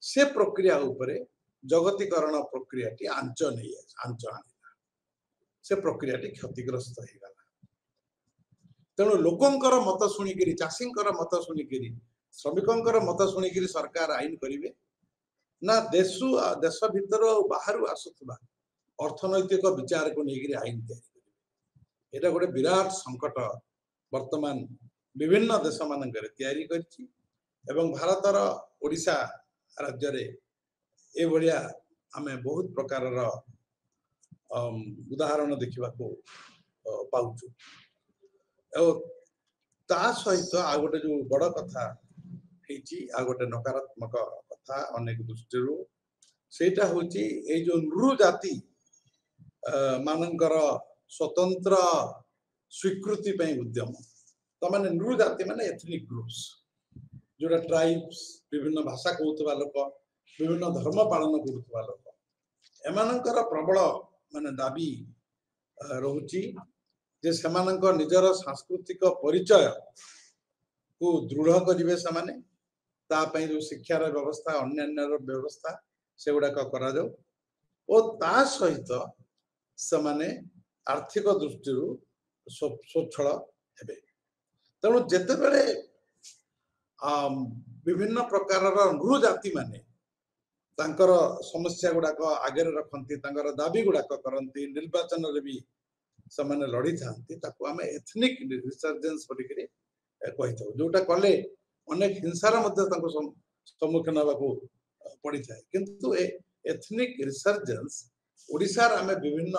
से प्रक्रिया उपरे जगतीकरण प्रक्रियाटी आंच नहीं आंच आनिला से प्रक्रियाटी क्षतिग्रस्त हो गला तेणु लोकंकर मत शुणिकी चाषींकर मत शुणिकी श्रमिकों मत शुणिकी सरकार आईन करेंगे ना देश भीतर बाहर आसुवा अर्थनैतिक विचार को लेकर आईन तैयारी यहाँ गोटे विराट संकट वर्तमान विभिन्न देश मान तैयारी एवं भारतर ओडिशा राज्य ये भाया आम बहुत प्रकार उदाहरण देखा पाचु ତା ସହିତ ଆଉ ଗୋଟେ ଯୋଉ ବଡ କଥା ହେଇଛି ଆଉ ଗୋଟେ ନକାରାତ୍ମକ କଥା ଅନେକ ଦୃଷ୍ଟିରୁ ସେଇଟା ହଉଛି ଏଇ ଯୋଉ ନୃ ଜାତି ମାନଙ୍କର ସ୍ୱତନ୍ତ୍ର ସ୍ୱୀକୃତି ପାଇଁ ଉଦ୍ୟମ ତାମାନେ ନୃ ଜାତି ମାନେ ଏଥନିକ ଗ୍ରୁପ୍ସ ଯୋଉଟା ଟ୍ରାଇବ୍ସ ବିଭିନ୍ନ ଭାଷା କହୁଥିବା ଲୋକ ବିଭିନ୍ନ ଧର୍ମ ପାଳନ କରୁଥିବା ଲୋକ ଏମାନଙ୍କର ପ୍ରବଳ ମାନେ ଦାବି ରହୁଛି ଯେ ସେମାନଙ୍କ ନିଜର ସାଂସ୍କୃତିକ ପରିଚୟ କୁ ଦୃଢ କରିବେ ସେମାନେ ତା ପାଇଁ ଯୋଉ ଶିକ୍ଷାର ବ୍ୟବସ୍ଥା ଅନ୍ୟାନ୍ୟର ବ୍ୟବସ୍ଥା ସେଗୁଡାକ କରାଯାଉ ଓ ତା ସହିତ ସେମାନେ ଆର୍ଥିକ ଦୃଷ୍ଟିରୁ ସ୍ୱଚ୍ଛଳ ହେବେ ତେଣୁ ଯେତେବେଳେ ବିଭିନ୍ନ ପ୍ରକାରର ନୃ ଜାତି ମାନେ ତାଙ୍କର ସମସ୍ୟା ଗୁଡାକ ଆଗରେ ରଖନ୍ତି ତାଙ୍କର ଦାବି ଗୁଡାକ କରନ୍ତି ନିର୍ବାଚନରେ ବି ସେମାନେ ଲଢିଥାନ୍ତି ତାକୁ ଆମେ ଏଥନିକ ରିସର୍ଜେନ୍ସ ବୋଲିକିରି କହିଥାଉ ଯୋଉଟା କଲେ ଅନେକ ହିଂସାର ମଧ୍ୟ ତାଙ୍କୁ ସମ୍ମୁଖୀନ ହେବାକୁ ପଡିଥାଏ କିନ୍ତୁ ଏ ଏଥନିକ ରିସର୍ଜେନ୍ସ ଓଡ଼ିଶାର ଆମେ ବିଭିନ୍ନ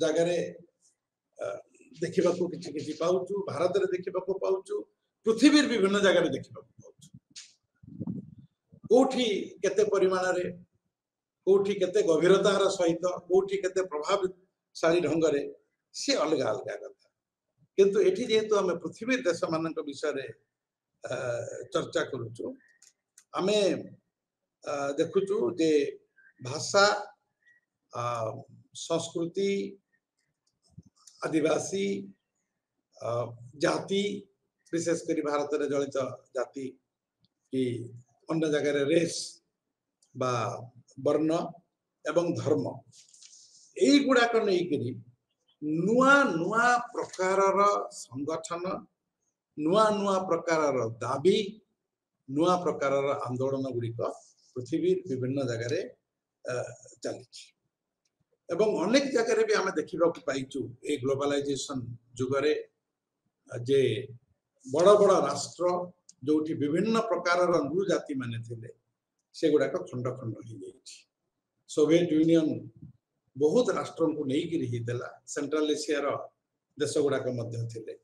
ଜାଗାରେ ଦେଖିବାକୁ କିଛି କିଛି ପାଉଛୁ ଭାରତରେ ଦେଖିବାକୁ ପାଉଛୁ ପୃଥିବୀର ବିଭିନ୍ନ ଜାଗାରେ ଦେଖିବାକୁ ପାଉଛୁ କୋଉଠି କେତେ ପରିମାଣରେ କୋଉଠି କେତେ ଗଭୀରତାର ସହିତ କୋଉଠି କେତେ ପ୍ରଭାବଶାଳୀ ଢଙ୍ଗରେ ସେ ଅଲଗା ଅଲଗା କଥା କିନ୍ତୁ ଏଠି ଯେହେତୁ ଆମେ ପୃଥିବୀର ଦେଶ ମାନଙ୍କ ବିଷୟରେ ଚର୍ଚ୍ଚା କରୁଛୁ ଆମେ ଦେଖୁଛୁ ଯେ ଭାଷା ସଂସ୍କୃତି आदिवासी जाति विशेषकर भारत में जड़ित जाति कि अन्य जगह रेस बा वर्ण एवं धर्म यही गुड़ाक नहीं नुआ नुआ प्रकार संगठन नुआ नुआ प्रकार दाबी नुआ प्रकार आंदोलन गुड़िक पृथ्वी विभिन्न जगह चली एवं अनेक जगह भी आम देखा पाइचु ए ग्लोबलाइजेशन जुगरे जे बड़ बड़ राष्ट्र जो विभिन्न प्रकार नृ जाति माने थिले से गुड़ाक खंड खंड हो जाइए सोवियत यूनियन बहुत राष्ट्र को नहीं देला सेंट्रल एशियार देश गुड़ाक थिले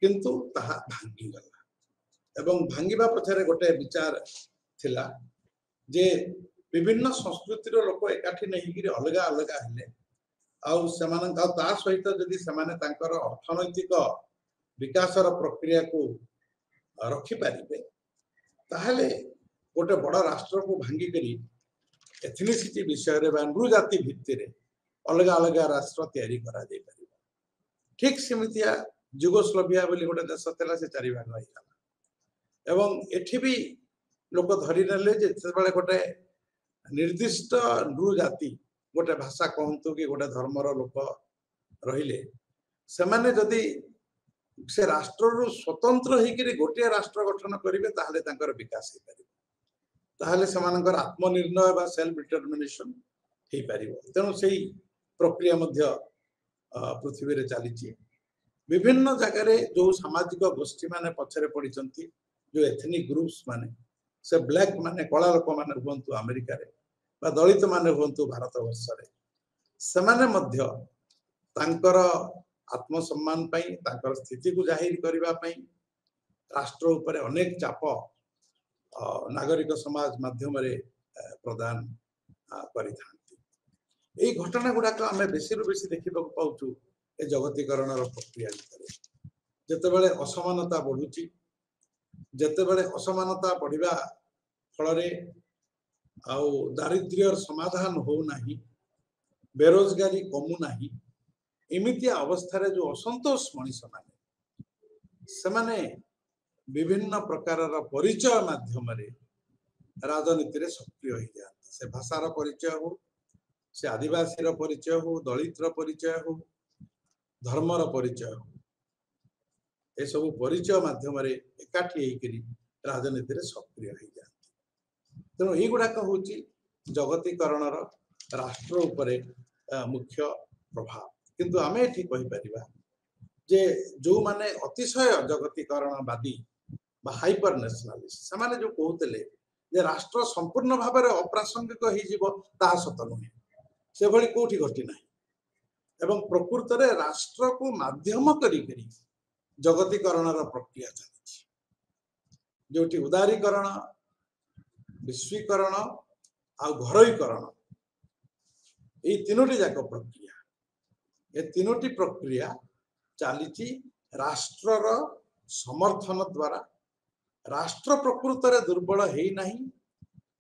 किंतु ताहा भांगी गला एवं भांगिबा पछरे गोटे विचार थिला जे विभिन्न संस्कृतिर लोक एकाठी नहीं अलगा अलगा हेले सहित जदि सेमाने तांकर अर्थनैतिक विकासर प्रक्रिया को रखिपारे ताहले गोटे बड़ राष्ट्र को भांगी करी एथनिसिटी विषय नृ जाति भित्ति अलग अलग राष्ट्र तैयारी करा जाय परिबा ठीक सेमितिया जुगोस्लोविया बोली गोटे देश थिला से चारि भाग होइला एवं एठी भी लोक धरी नेले जे सेबळे गोटे निर्दिष्ट नृ जाति गोटे भाषा कहतु कि गोटे धर्मर लोक रहिले सेमाने जदि से राष्ट्र स्वतंत्र होकर गोटे राष्ट्र गठन करेंगे ताहले तांकर विकास हो पारे ताहले सेमानकर आत्मनिर्णय बा सेल्फ डिटरमिनेशन हो पारे तेणु से प्रक्रिया मध्य पृथ्वी रे चली विभिन्न जगह जो सामाजिक गोष्ठी माने पछरे पड़िचंती जो एथनिक ग्रुप्स माने से ब्लैक माने कला लोक माने हुंतु अमेरिका रे बा दलित माने हुंतु भारत वर्ष रे सेमाने मध्य तांकर आत्मसम्मान पाई तांकर स्थिति को जाहिर करबा पाई राष्ट्र ऊपर अनेक चाप नागरिक समाज माध्यम रे प्रदान करिथांती ए घटना गुडाक आमे बेसी रु बेसी देखिबा पाउछु ए जगतीकरण प्रक्रिया भितर जेतेबेले असमानता बढ़ुची जेतेबेले असमानता बढ़िबा फलरे आउ दारिद्र्यर समाधान हो नाही बेरोजगारी कमु नाही एमितिया अवस्था जो असंतोष मनीष माने विभिन्न प्रकार परिचय माध्यम राजनीति रे सक्रिय हो जाती से भाषार परिचय हो से आदिवासी परिचय हो दलित परिचय हो धर्मर परिचय हो ये सब परिचय माध्यम एकाठी होकर राजनीति रे सक्रिय हो जाती तेणु युवाक हूँ जगतीकरण राष्ट्र उपरे मुख्य प्रभाव किंतु आम ये कहीपर जे जो माने अतिशय जगतीकरणवादी हाइपर नेशनलिस्ट से जो कहते जे राष्ट्र संपूर्ण भाव में अप्रासंगिक हो सत नुहे से भली कोठी घटी ना एवं प्रकृत रे राष्ट्र को माध्यम करी जगतीकरण प्रक्रिया चली जोटी उदारीकरण विश्वीकरण आ घरोईकरण ये तीनोटी जाक प्रक्रिया ये तीनोटी प्रक्रिया चली राष्ट्रर समर्थन द्वारा राष्ट्र प्रकृत रे दुर्बल है नहीं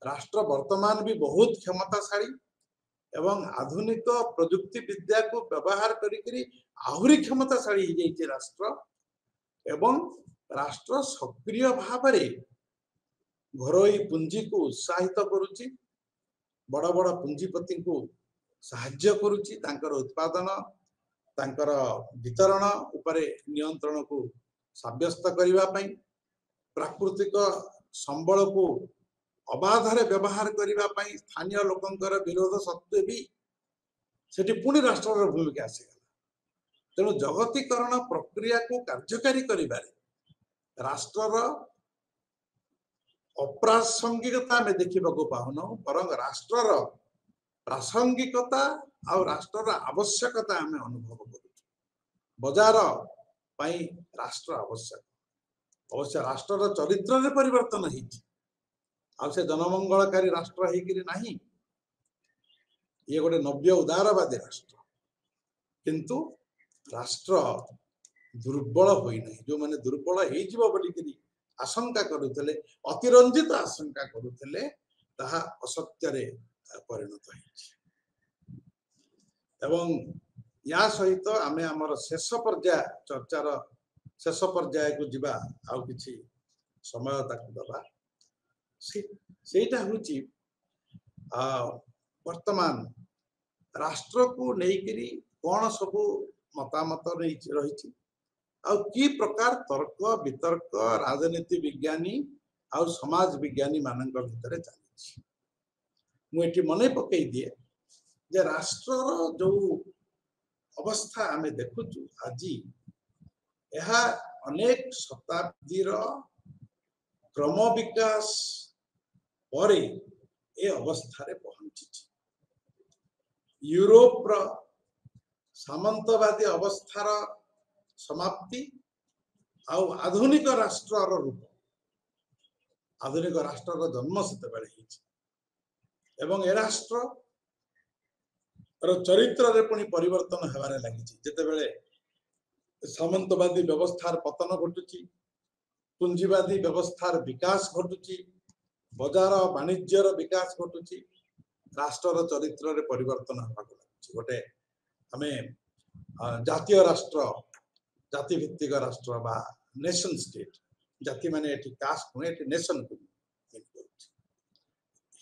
राष्ट्र वर्तमान भी बहुत क्षमताशाली एवं आधुनिक प्रजुक्ति विद्या को व्यवहार करी आहुरी क्षमताशाली हो जाइए राष्ट्र एवं राष्ट्र सक्रिय भाव घरोई पुंजी को उत्साहित करुच्ची बड़ बड़ पुंजीपति को साहाय्य करुच्ची तांकर उत्पादन तांकर वितरण उपरे नियंत्रण को साब्यस्त करने पई प्राकृतिक संबल को अबाधरे व्यवहार करने पई स्थानीय लोकंकर विरोध सत्वे भी सेठी पुणी राष्ट्र भूमिका आसीगला तेणु जगतीकरण प्रक्रिया को कार्यकारी करिबारे राष्ट्रर अप्रासंगिकता में देखा पाऊन बरं राष्ट्रर प्रासंगिकता आ राष्ट्रर आवश्यकता आम अनुभव कर बजार पाई राष्ट्र आवश्यक अवश्य राष्ट्रर चरित्र में परिवर्तन से जनमंगलकारी राष्ट्र नहीं ये गोटे नव्य उदारवादी राष्ट्र किंतु राष्ट्र दुर्बल होना जो मैंने दुर्बल हो आशंका करुले अतिरंजित आशंका करुले ताहा असत्य परिणत एवं या सहित आमे आमर शेष पर्याय चर्चार शेष पर्याय को जीवा आउ किछि समय ताकु दबा सेटा हुची वर्तमान राष्ट्र को लेकिरी कौन सब मतामत रही आ की प्रकार तर्क वितर्क राजनीति विज्ञानी आ समाज विज्ञानी मानक भितर चली मुझे मन पकई दिए जे राष्ट्र जो अवस्था आमे देखुचु आज यह अनेक शताब्दी क्रम विकास पर ए अवस्था रे पहुंची यूरोप सामंतवादी अवस्थार समाप्ति आउ आधुनिक राष्ट्र रूप आधुनिक राष्ट्र जन्म से एवं ए राष्ट्र चरित्र रे पुणी परिवर्तन होबार लगी जितेबले सामंतवादी व्यवस्थार पतन घटुची पुंजीवादी व्यवस्थार विकास घटुची बजार वाणिज्यर विकास घटुची राष्ट्र चरित्र रे परिवर्तन होगा गोटे आम जातीय राष्ट्र जाति भित्तिक राष्ट्र बा नेशन स्टेट जाति माने एठी कास्ट नुहे एठी नेशन को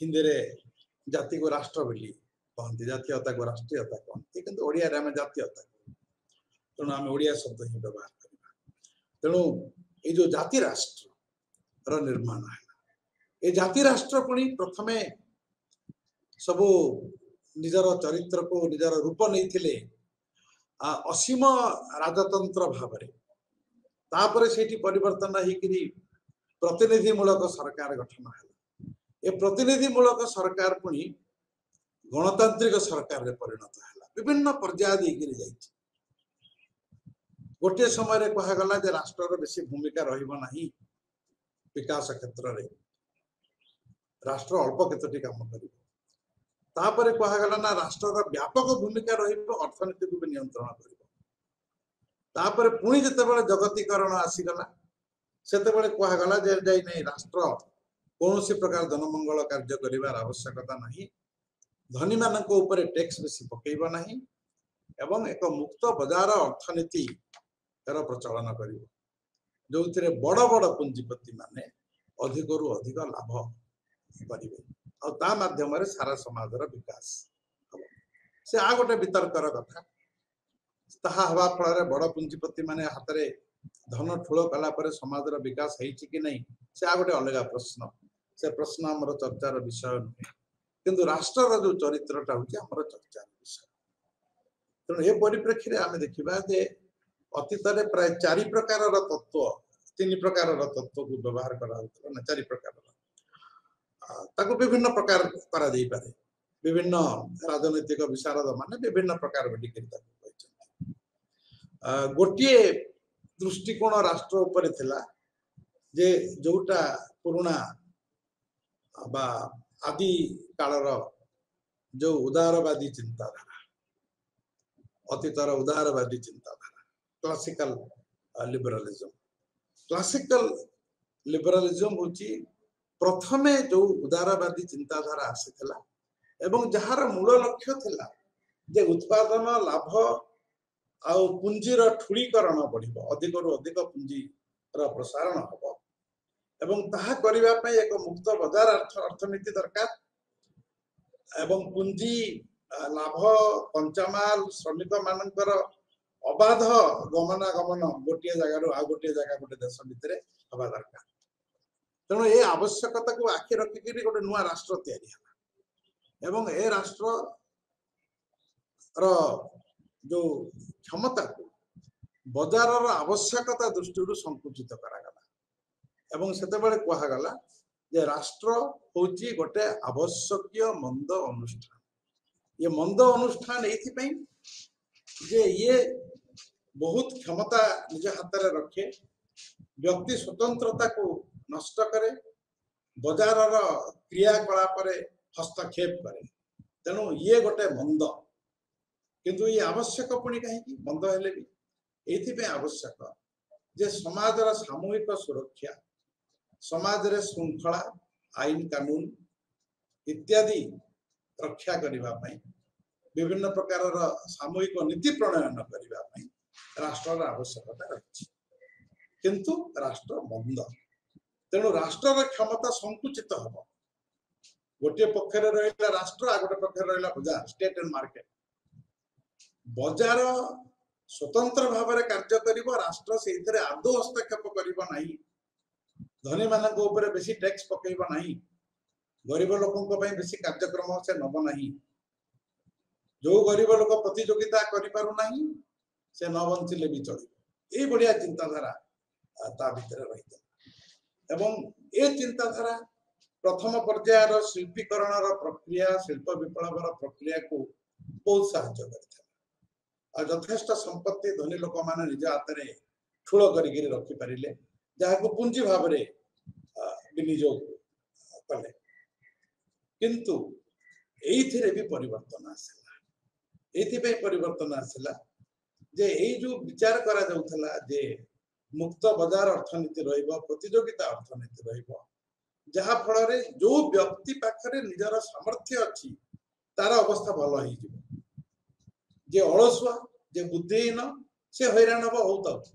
हिंदी रे जाति को राष्ट्र बोली कहती जातीयता को राष्ट्रीयता कहती किंतु ओडिया रे आम जातीयता तेणु आम ओडिया शब्द ही व्यवहार करबा तेणु ये जो जाति राष्ट्र निर्माण है ये जाति राष्ट्र पुणी प्रथमे सबु निजर चरित्र को निजर रूप नहीं थिले असीम राजतंत्र भाव तापर से परिवर्तन होकरी प्रतिनिधिमूलक सरकार गठन है ये प्रतिनिधिमूलक सरकार पुणी गणतांत्रिक सरकार रे परिणत है विभिन्न पर्याय देकर जा गोटे समय कहगला जे राष्ट्र बेसी भूमिका रहिबो नाही विकास क्षेत्र रे राष्ट्र अल्प केतोटी काम करिबो तापर कहगला ना राष्ट्र व्यापक भूमिका रहिबो अर्थनीति को भी नियंत्रण करिबो तापर पुणी जतेबेले जगतीकरण आसीगला सेतेबेले कहगला जे जाई नै राष्ट्र कौनसी प्रकार जनमंगल कार्य करिवार आवश्यकता नहीं धनी मानक ऊपर टैक्स बेसी पकेइबो नहीं एवं एक मुक्त बाजार अर्थनीति तार प्रचलन करिवो जोथिरे बड़ बड़ पुंजीपति माने अधिक रु अधिक लाभ करिवे और ता माध्यम रे सारा समाजर विकास से आ गोटे वितर्कर कथा ताहा हवा फल रे बड़ पुंजीपति माने हाथ रे धन ठूल कला पर समाजर विकास हेछि कि नहीं से आ गोटे अलग प्रश्न से प्रश्न हमर चर्चार विषय नुहे किंतु राष्ट्र जो चरित्रटा होछि हमर चर्चार विषय तेणु ए परिप्रेक्षी आम देखा जे अतीत प्राय 4 प्रकार तत्व 3 प्रकार तत्व को व्यवहार करा ना 4 प्रकार ताको विभिन्न प्रकार करा जाई पारे विभिन्न राजनीतिक विशारद माने विभिन्न प्रकार गोटे दृष्टिकोण राष्ट्र उपरे थिला जे जोटा पुराना बा आदि कालर जो उदारवादी चिंताधारा अतीतर उदारवादी चिंताधारा क्लासिकल लिबरलिज्म होची प्रथमे जो उदारवादी चिंताधारा आसीथिला एवं जहार मूल लक्ष्य थिला जे उत्पादन लाभ आउ पुंजीर ठुळीकरण बढ़िबो अधिक रु अधिक पुंजीर प्रसारण हबो एवं ताहा करिबा पई एक मुक्त बाजार अर्थनीति दरकार एवं पुंजी लाभ कंचामाल श्रमिक मानकर अबाध गमनागमन गोटे जगार आ गोटे जगह गोटे देश भितर हवा दरकार तेणु ये आवश्यकता को आखि रखिक गोटे नुआ राष्ट्र तैयारी एवं ए राष्ट्र जो क्षमता को बजार आवश्यकता दृष्टि संकुचित करागला एवं सेतेबेले कहगला जे राष्ट्र होची गोटे आवश्यक मंद अनुष्ठान ये मंद अनुष्ठान एथि जे ये बहुत क्षमता निज हाथ में रखे व्यक्ति स्वतंत्रता को नष्ट करे बजार क्रियाकलाप हस्तक्षेप करे तेणु ये गोटे मंद किंतु ये आवश्यक पुणी कहीं मंद हेले भी एथि आवश्यक जे समाज सामूहिक सुरक्षा समाज रे श्रृंखला आईन कानून इत्यादि रक्षा करने विभिन्न प्रकार सामूहिक नीति प्रणयन करने राष्ट्र आवश्यकता रही किंतु राष्ट्र मंद तेणु राष्ट्र क्षमता संकुचित हम गोटे पक्षर रहा राष्ट्र आ गोटे पक्षर रहा बजार स्टेट एंड मार्केट बजार स्वतंत्र भाव में कार्य कर राष्ट्र से आदौ हस्तक्षेप करना धनी मान बेसी टैक्स पकेब ना गरीब लोकों बेसी कार्यक्रम से नब ना जो गरीब लोक प्रतियोगिता करना से न बंचिले भी चलो ये बढ़िया चिंताधारा ता भीतर रही एवं ये चिंताधारा प्रथम पर्यायर शिल्पीकरण प्रक्रिया शिल्प विप्लव प्रक्रिया को बहुत साहाय्य कर यथेष्ट संपत्ति धनी लोक मैंने निज हाथ में ठूल कर रखिपारे जहाँ पुंजी भाव में विनियोग कले किंतु एइथिरे भी परिवर्तन आसला एइथिपे परिवर्तन आसला जे एइ जो विचार करा जाउथला जे मुक्त बाजार अर्थनीति रहिबो प्रतियोगिता अर्थनीति रहिबो जहा फल रे जो व्यक्ति पाखरे निजर सामर्थ्य अछि तार अवस्था भल होई जिवो जे अलसुआ जे बुद्धिहीन से हैरान हबो होत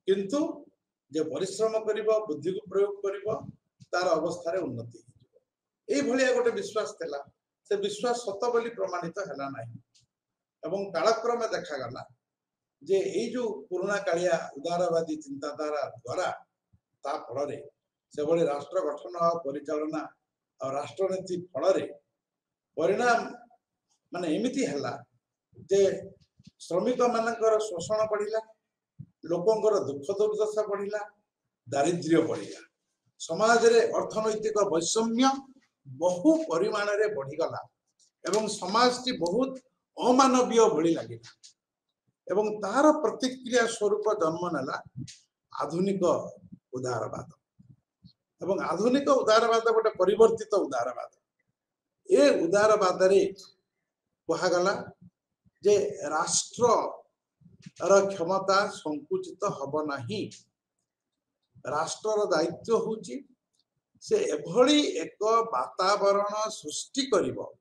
किंतु जे परिश्रम करिबो बुद्धि को प्रयोग करिबो तार अवस्था रे उन्नति ए भलिया गोटे विश्वास थेला से विश्वास सत बोली प्रमाणित हैला नाही एवं कालक्रम देखा गला जे ए जो पुराना कालिया उदारवादी चिंताधारा द्वारा ता फल रे से भली राष्ट्र गठन और परिचालना और राष्ट्रनीति फल रे परिणाम माने एमिति हैला जे श्रमिक मानकर शोषण बढ़िला लोकंकर दुख दुर्दशा बढ़िला दारिद्र्य बढ़िला समाज रे अर्थनैतिक वैषम्य बहु परिमाण रे बढ़ीगला एवं समाज की बहुत अमानवीय भली लगे एवं तार प्रतिक्रिया स्वरूप जन्म नेला आधुनिक उदारवाद एवं आधुनिक उदारवाद गोटे परिवर्तित उदारवाद ए उदारवाद रे कहगला जे राष्ट्र क्षमता संकुचित हब नाही राष्ट्र दायित्व होची से एभली एक वातावरण सृष्टि करिवो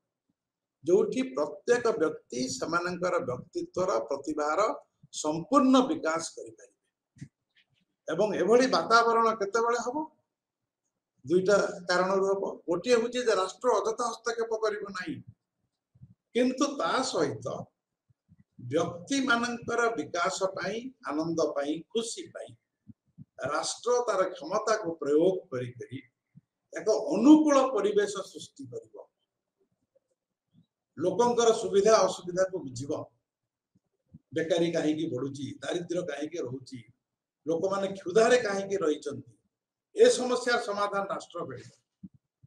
जोठी प्रत्येक व्यक्ति समानंकर व्यक्तित्वर प्रतिभार संपूर्ण विकास करि परिबे एवं एभली वातावरण केतेबेले हबो दुईटा कारण हबो गोटे होची जे राष्ट्र अजथा हस्तक्षेप करिवो नाही किंतु ता सहित व्यक्ति मानंकर विकास पाई आनंद पाई खुशी पाई राष्ट्र तार क्षमता को प्रयोग करी करी एक अनुकूल परिवेश सृष्टि करिवो लोकंकर सुविधा असुविधा को बुझिब बेकारी कहीं बढ़ुची दारिद्र्य कहीं रोची लोक माने क्षुधारे कहीं रही ए समस्या समाधान राष्ट्र बेले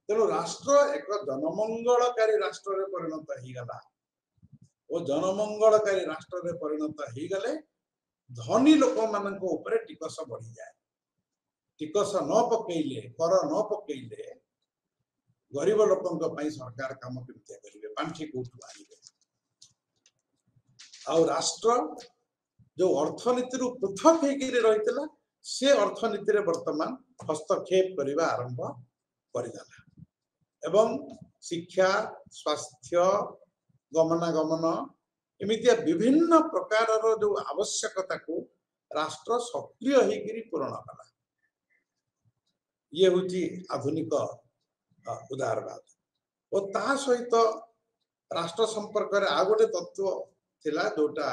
तेणु राष्ट्र एक जनमंगलकारी राष्ट्र रे परिणत हो गला और जनमंगलकारी राष्ट्र रे परिणत हो गले धनी लोक मान टिकस बढ़ी जाए टिकस न पकेले कर न पकेले गरीब लोक सरकार काम केमती करेंगे पांठि कौटू आनिबे आउ राष्ट्र जो अर्थनीति पृथक होकर रही से अर्थनीति वर्तमान हस्तक्षेप करने आरंभ करदेला एवं शिक्षा स्वास्थ्य गमनागमन एमितिया विभिन्न प्रकार जो आवश्यकता को राष्ट्र सक्रिय होकर पूरण कला ये हूँ आधुनिक उदारवाद और ता सहित राष्ट्र संपर्क में आ गोटे तत्व थिला जोटा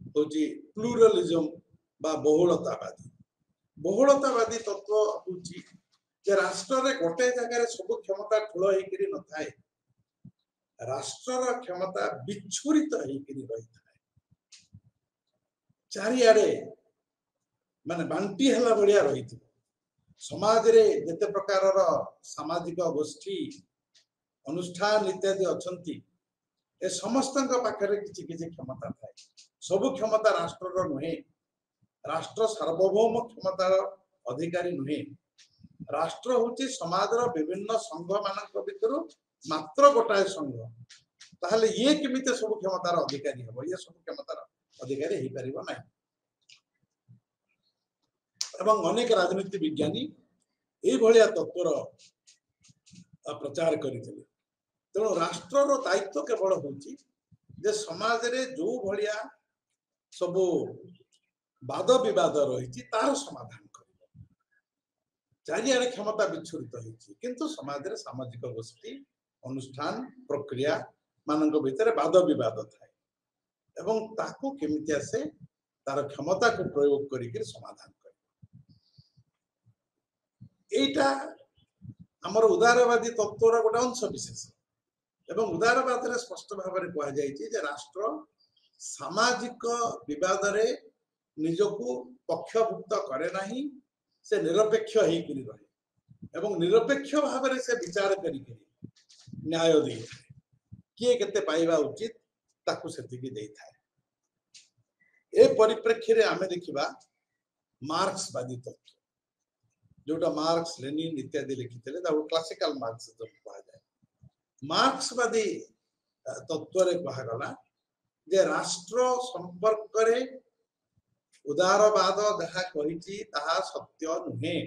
हूँ प्लूरलिज्म बा बहुलतावादी तत्व हूँ राष्ट्र रे गोटे जगह सब क्षमता ठूल होकर न थाए राष्ट्र क्षमता विच्छुरित होकर रही था चारिआडे माने बांटी हला भलिया रही समाज रे जते प्रकार सामाजिक गोष्ठी अनुष्ठान इत्यादि अच्छी ए समस्त पाखे किसी किसी क्षमता थाए सब क्षमता राष्ट्र नुहे राष्ट्र सार्वभौम क्षमतार अधिकारी नुहे राष्ट्र हूँ समाज विभिन्न संघ मान भर मात्र गोटाए संघ ताहले ये केमिते सब क्षमतार अधिकारी हम ये सब क्षमतार अधिकारी हो पार ना एवं अनेक राजनीति विज्ञानी ये तत्वर प्रचार करते तेणु राष्ट्र दायित्व केवल हूँ समाज रे जो भलिया सब वाद विवाद रही तार समाधान कर चारिआडे क्षमता विच्छुरित होती किंतु समाज रे सामाजिक गोष्ठी अनुष्ठान प्रक्रिया मानक भितर वाद विवाद थाए एवं ताकू केमिति आसे तार क्षमता को प्रयोग करिक समाधान कर एटा हमर उदारवादी तत्वर गोटे अंश विशेष एवं उदारवाद रे स्पष्ट भाव में कह जाए राष्ट्र सामाजिक विवाद रे निजको पक्षभुक्त करे नाही से निरपेक्ष होकर रहे एवं निरपेक्ष भाव में से विचार करिक न्याय दे किए केते पाइबा उचित ताकू सेतिकी दे थाए ए परिप्रेक्षी रे आमे देखिबा मार्क्सवादी तत्व जोटा मार्क्स लेनिन इत्यादि लिखिते क्लासिकल मार्क्सिज्म कहा जाए मार्क्सवादी तत्व रे कहा गला जे राष्ट्र संपर्क रे उदारवाद जहा कहिछि ताहा सत्य नुहे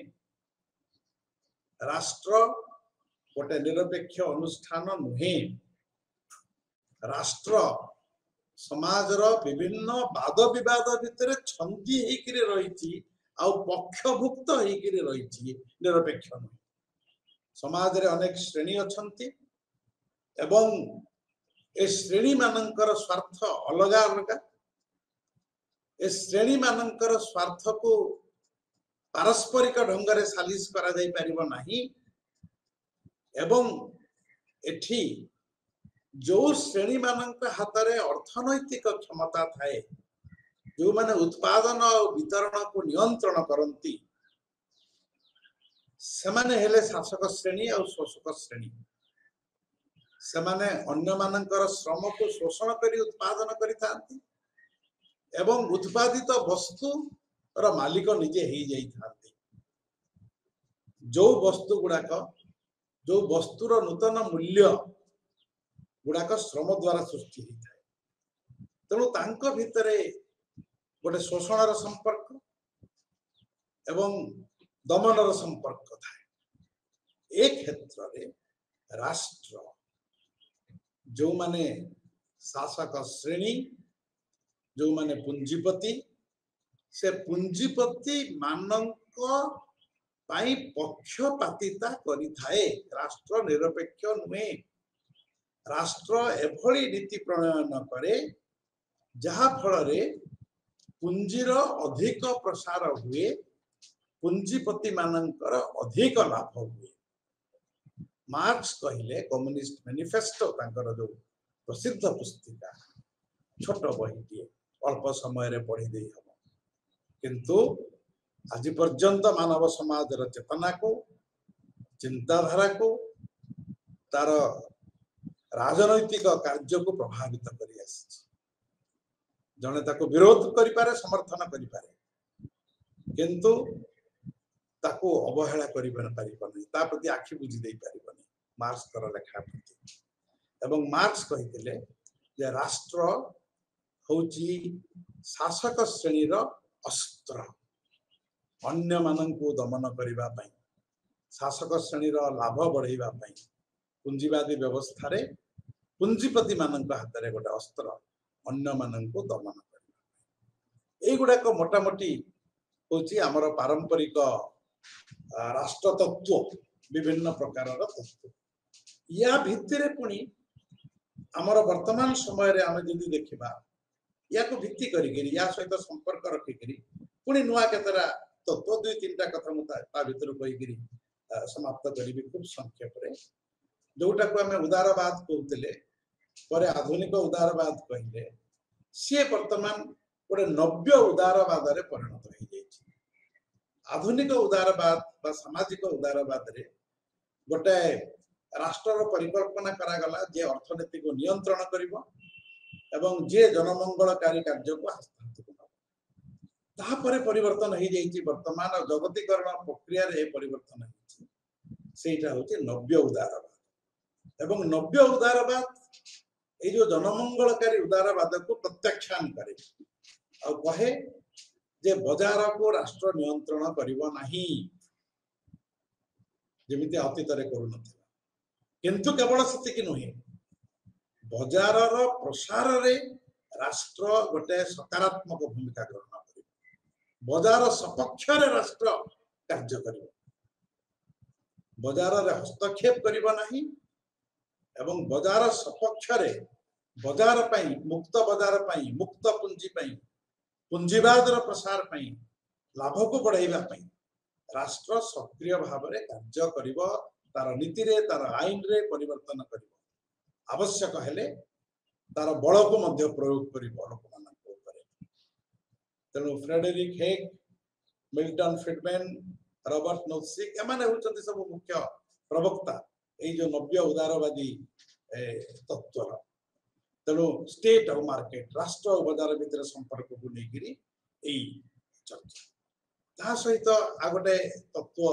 राष्ट्र गोटे निरपेक्ष अनुष्ठान नुहे राष्ट्र समाजर विभिन्न वाद विवाद भितर छंदी होकर रही आउ पक्षभुक्त होकर रही निरपेक्ष नुहे समाज रे अनेक श्रेणी अछंती एवं ए श्रेणी मानकर स्वार्थ अलग अलग ए श्रेणी मानकर स्वार्थ को पारस्परिक ढंग से सालिश करा जाई परिबो नाही एवं एठी जो श्रेणी मानक हाथ में अर्थनैतिक क्षमता थाए जो माने उत्पादन और वितरण को नियंत्रण करती से माने हेले शासक श्रेणी और शोषक श्रेणी से माने अन्य मानकर श्रम को शोषण करी उत्पादन करिथांती एवं उत्पादित वस्तु र मालिक निजे ही जाई थांती जो वस्तु गुड़ाक जो वस्तुर नूतन मूल्य गुड़ाक श्रम द्वारा सृष्टि होता है तेणु तांको भितरे गोटे शोषणर संपर्क एवं दमनर संपर्क थाए ए क्षेत्र रे राष्ट्र जो माने शासक श्रेणी जो माने पूंजीपति से पूंजीपति मानक पाई पक्षपातिता करि थाए राष्ट्र निरपेक्ष नुहे राष्ट्र एभली नीति प्रणयन करे जहा फल रे पुंजीर अधिक प्रसार हुए पुंजीपति मानकर अधिक लाभ हुए मार्क्स कहले कम्युनिस्ट मैनिफेस्टो तांकर जो प्रसिद्ध पुस्तिका छोट बहीटे अल्प समय रे पढ़ी दे हम किंतु आज पर्यंत मानव समाज चेतना को चिंताधारा को तार राजनैतिक कार्य को प्रभावित करी आसी जने ताको विरोध करि पारे समर्थन करि पारे किंतु ताको अवहेला करि पारिबनी ता प्रति आखि बुझी दे पारिबनी मार्क्स कर लेखा प्रति एवं मार्क्स कहिथिले जे राष्ट्र होची शासक श्रेणी रो अस्त्र अन्य माननकु दमन करिबा पई शासक श्रेणी रो लाभ बढ़ाइबा पई पुंजीवादी व्यवस्था रे पुंजीपति माननक हाथ रे गोटे अस्त्र अन्य माननकु दमन करिबा एई गुडा को मोटा मोटी होची हमर पारंपरिक राष्ट्र तत्व विभिन्न प्रकार तत्व या भित्तिरे पुनी हमर वर्तमान समय रे हम जदि देखिबा या को भित्ति करी या सहित संपर्क रखि करी पुनी नुआ केतरा तत्व दुई तीनटा कथा मुता ता भितर कहि समाप्त करी खूब संक्षेप रे जोटा को हमें उदारवाद कहते परे आधुनिक उदारवाद कहले सी वर्तमान गोटे नव्य उदारवाद रे परिणत हो जाइए आधुनिक उदारवाद बा सामाजिक उदारवाद रे गोटे राष्ट्र परिकल्पना करागला जे अर्थनीति को नियंत्रण करिवो एवं जे जनमंगलकारी कार्य को हस्तांतरित तापरे परिवर्तन हो जाइए वर्तमान जगतीकरण प्रक्रिया रे परिवर्तन हो सेटा होची नव्य उदारवाद एवं नव्य उदारवाद ए जो जनमंगलकारी उदारवाद को प्रत्याख्यान करे आ कहे जे बाजार को राष्ट्र नियंत्रण करिवो नाही जेमिति अतीत रे करू नथिला किंतु केवल सेतिकी नुहे बाजार रो प्रसार रे राष्ट्र गोटे सकारात्मक भूमिका ग्रहण करिवो बाजार सपक्ष रे राष्ट्र कार्य करिवो बाजार रे हस्तक्षेप करिवो नाही एवं बाजार सपक्ष रे बाजार पई मुक्त बाजार पई मुक्त पूंजी पई पूंजीवाद रो प्रसार पई लाभ को बढ़ाइबा पई राष्ट्र सक्रिय भाव रे कार्य करिवो तार नीति रे तार आईन रे परिवर्तन करिवो आवश्यक हेले तार बल को मध्य प्रयोग करिवो लोक मानक ऊपर तेनु Friedrich Hayek Milton Friedman Robert Nozick एमाने होचंती सब मुख्य प्रवक्ता ए जो नव्य उदारवादी तत्व तेणु स्टेट और मार्केट राष्ट्र और बाजार भितर संपर्क को लेकिरी एई चर्चा ता सहित आ गोटे तत्व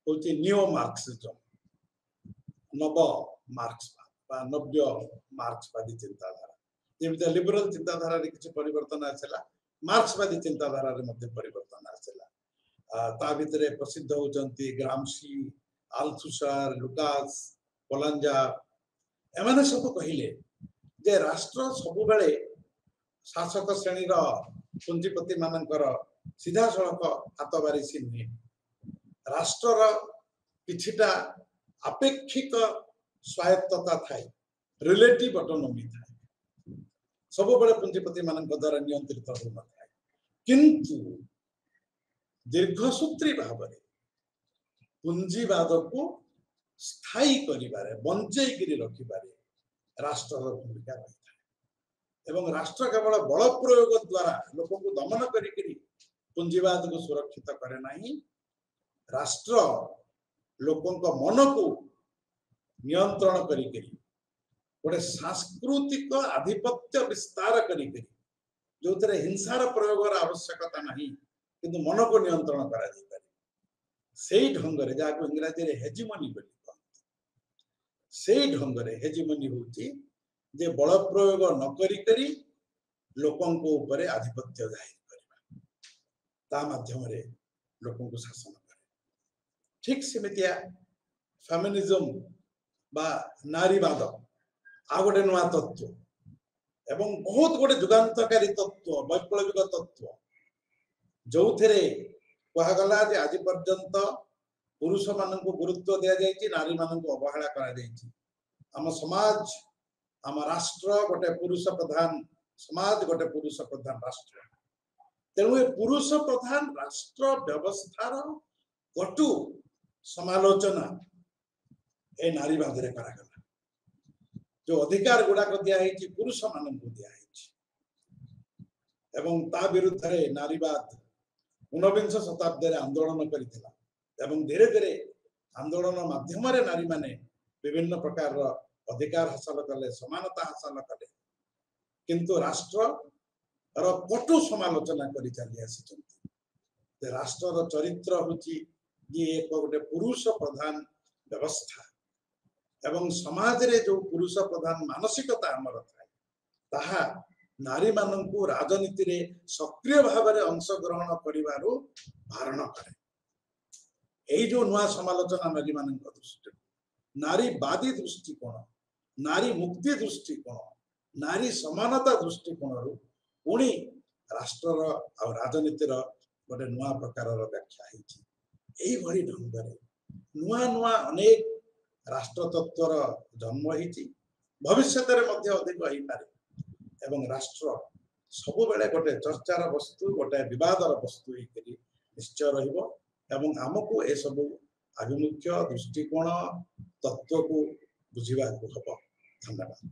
होची नियो मार्क्सिज्म नव मार्क्सवाद बा नव्य मार्क्सवादी चिंताधारा जेमिति लिबरल चिंताधारा रे किछ परिवर्तन आछला मार्क्सवादी चिंताधारा रे मध्ये परिवर्तन आछला ता भितरे प्रसिद्ध होचंती ग्रामसी आल्थुसर लुकास पोलांजा एमाने सब कहिले जे राष्ट्र सब बेले शासक श्रेणी रो पुंजीपति मानकर सीधा सड़क हाथ बारिशी नुहे राष्ट्र किछिटा अपेक्षिक स्वायत्तता थाए रिलेटिव ऑटोनॉमी थाए सब बेले पुंजीपति मानक द्वारा नियंत्रित हो न थाए किंतु दीर्घसूत्री भाव में पुंजीवाद को स्थायी करिबारे बंचेगिरी रखिबारे राष्ट्र भूमिका रही है एवं राष्ट्र केवल बल प्रयोग द्वारा लोक को दमन करी पुंजीवाद को सुरक्षित करे नहीं राष्ट्र लोकों को मन को नियंत्रण करी गोटे सांस्कृतिक आधिपत्य विस्तार करी जो थे हिंसार प्रयोग आवश्यकता नहीं किंतु मन को नियंत्रण करा जाई पारे सेई ढंग रे जाको इंग्रजी रे हेजिमनी बोली कहते सेई ढंग रे हेजिमनी होची जे बल प्रयोग न करी करी लोकों को ऊपर आधिपत्य जाहिर करबा ता माध्यम रे लोकों को शासन करे ठीक सेमितिया फेमिनिज्म बा नारीवाद आ गोटे नुआ तत्व एवं बहुत गोटे जुगांतकारी तत्व वैप्लविक तत्व जो थे कहगला जे आज पर्यंत पुरुष मान को गुरुत्व दिया जाइए नारी मान को अवहेला करा जाइए आम समाज आम राष्ट्र गोटे पुरुष प्रधान समाज गोटे पुरुष प्रधान राष्ट्र तेणु ए पुरुष प्रधान राष्ट्र व्यवस्थार कटु समालोचना ए नारीवाद रे करागला जो अधिकार गुड़ाक दिखाई पुरुष मान को दिखाई एवं ता विरुद्ध रे नारीवाद 19 शताब्दी रे आंदोलन करिथिला एवं धीरे धीरे आंदोलन माध्यम रे नारी माने विभिन्न प्रकार अधिकार हासिल कले समानता हासिल कले किंतु राष्ट्र कटु समालोचना करी चली आसी राष्ट्र चरित्र होची ये एक गोटे पुरुष प्रधान व्यवस्था एवं समाज रे जो पुरुष प्रधान मानसिकता आमर थाए ताहा नारी माननकु राजनीति रे सक्रिय भाव में अंशग्रहण करिवारु धारण करे एई जो नुआ समालोचना नारी माननक दृष्टि नारीवादी दृष्टिकोण नारी मुक्ति दृष्टिकोण नारी समानता दृष्टिकोण पुणी राष्ट्र राजनीतिर गोटे नुआ प्रकार व्याख्या होती ढंग नुआ नुआ अनेक राष्ट्र तत्वर जन्म होती भविष्य अधिक हो पारे एवं राष्ट्र सबु बेले गोटे चर्चार वस्तु गोटे विवादर वस्तु निश्चय रहिबो एवं आमको ए सबु आभिमुख्य दृष्टिकोण तत्व को बुझा हब। धन्यवाद।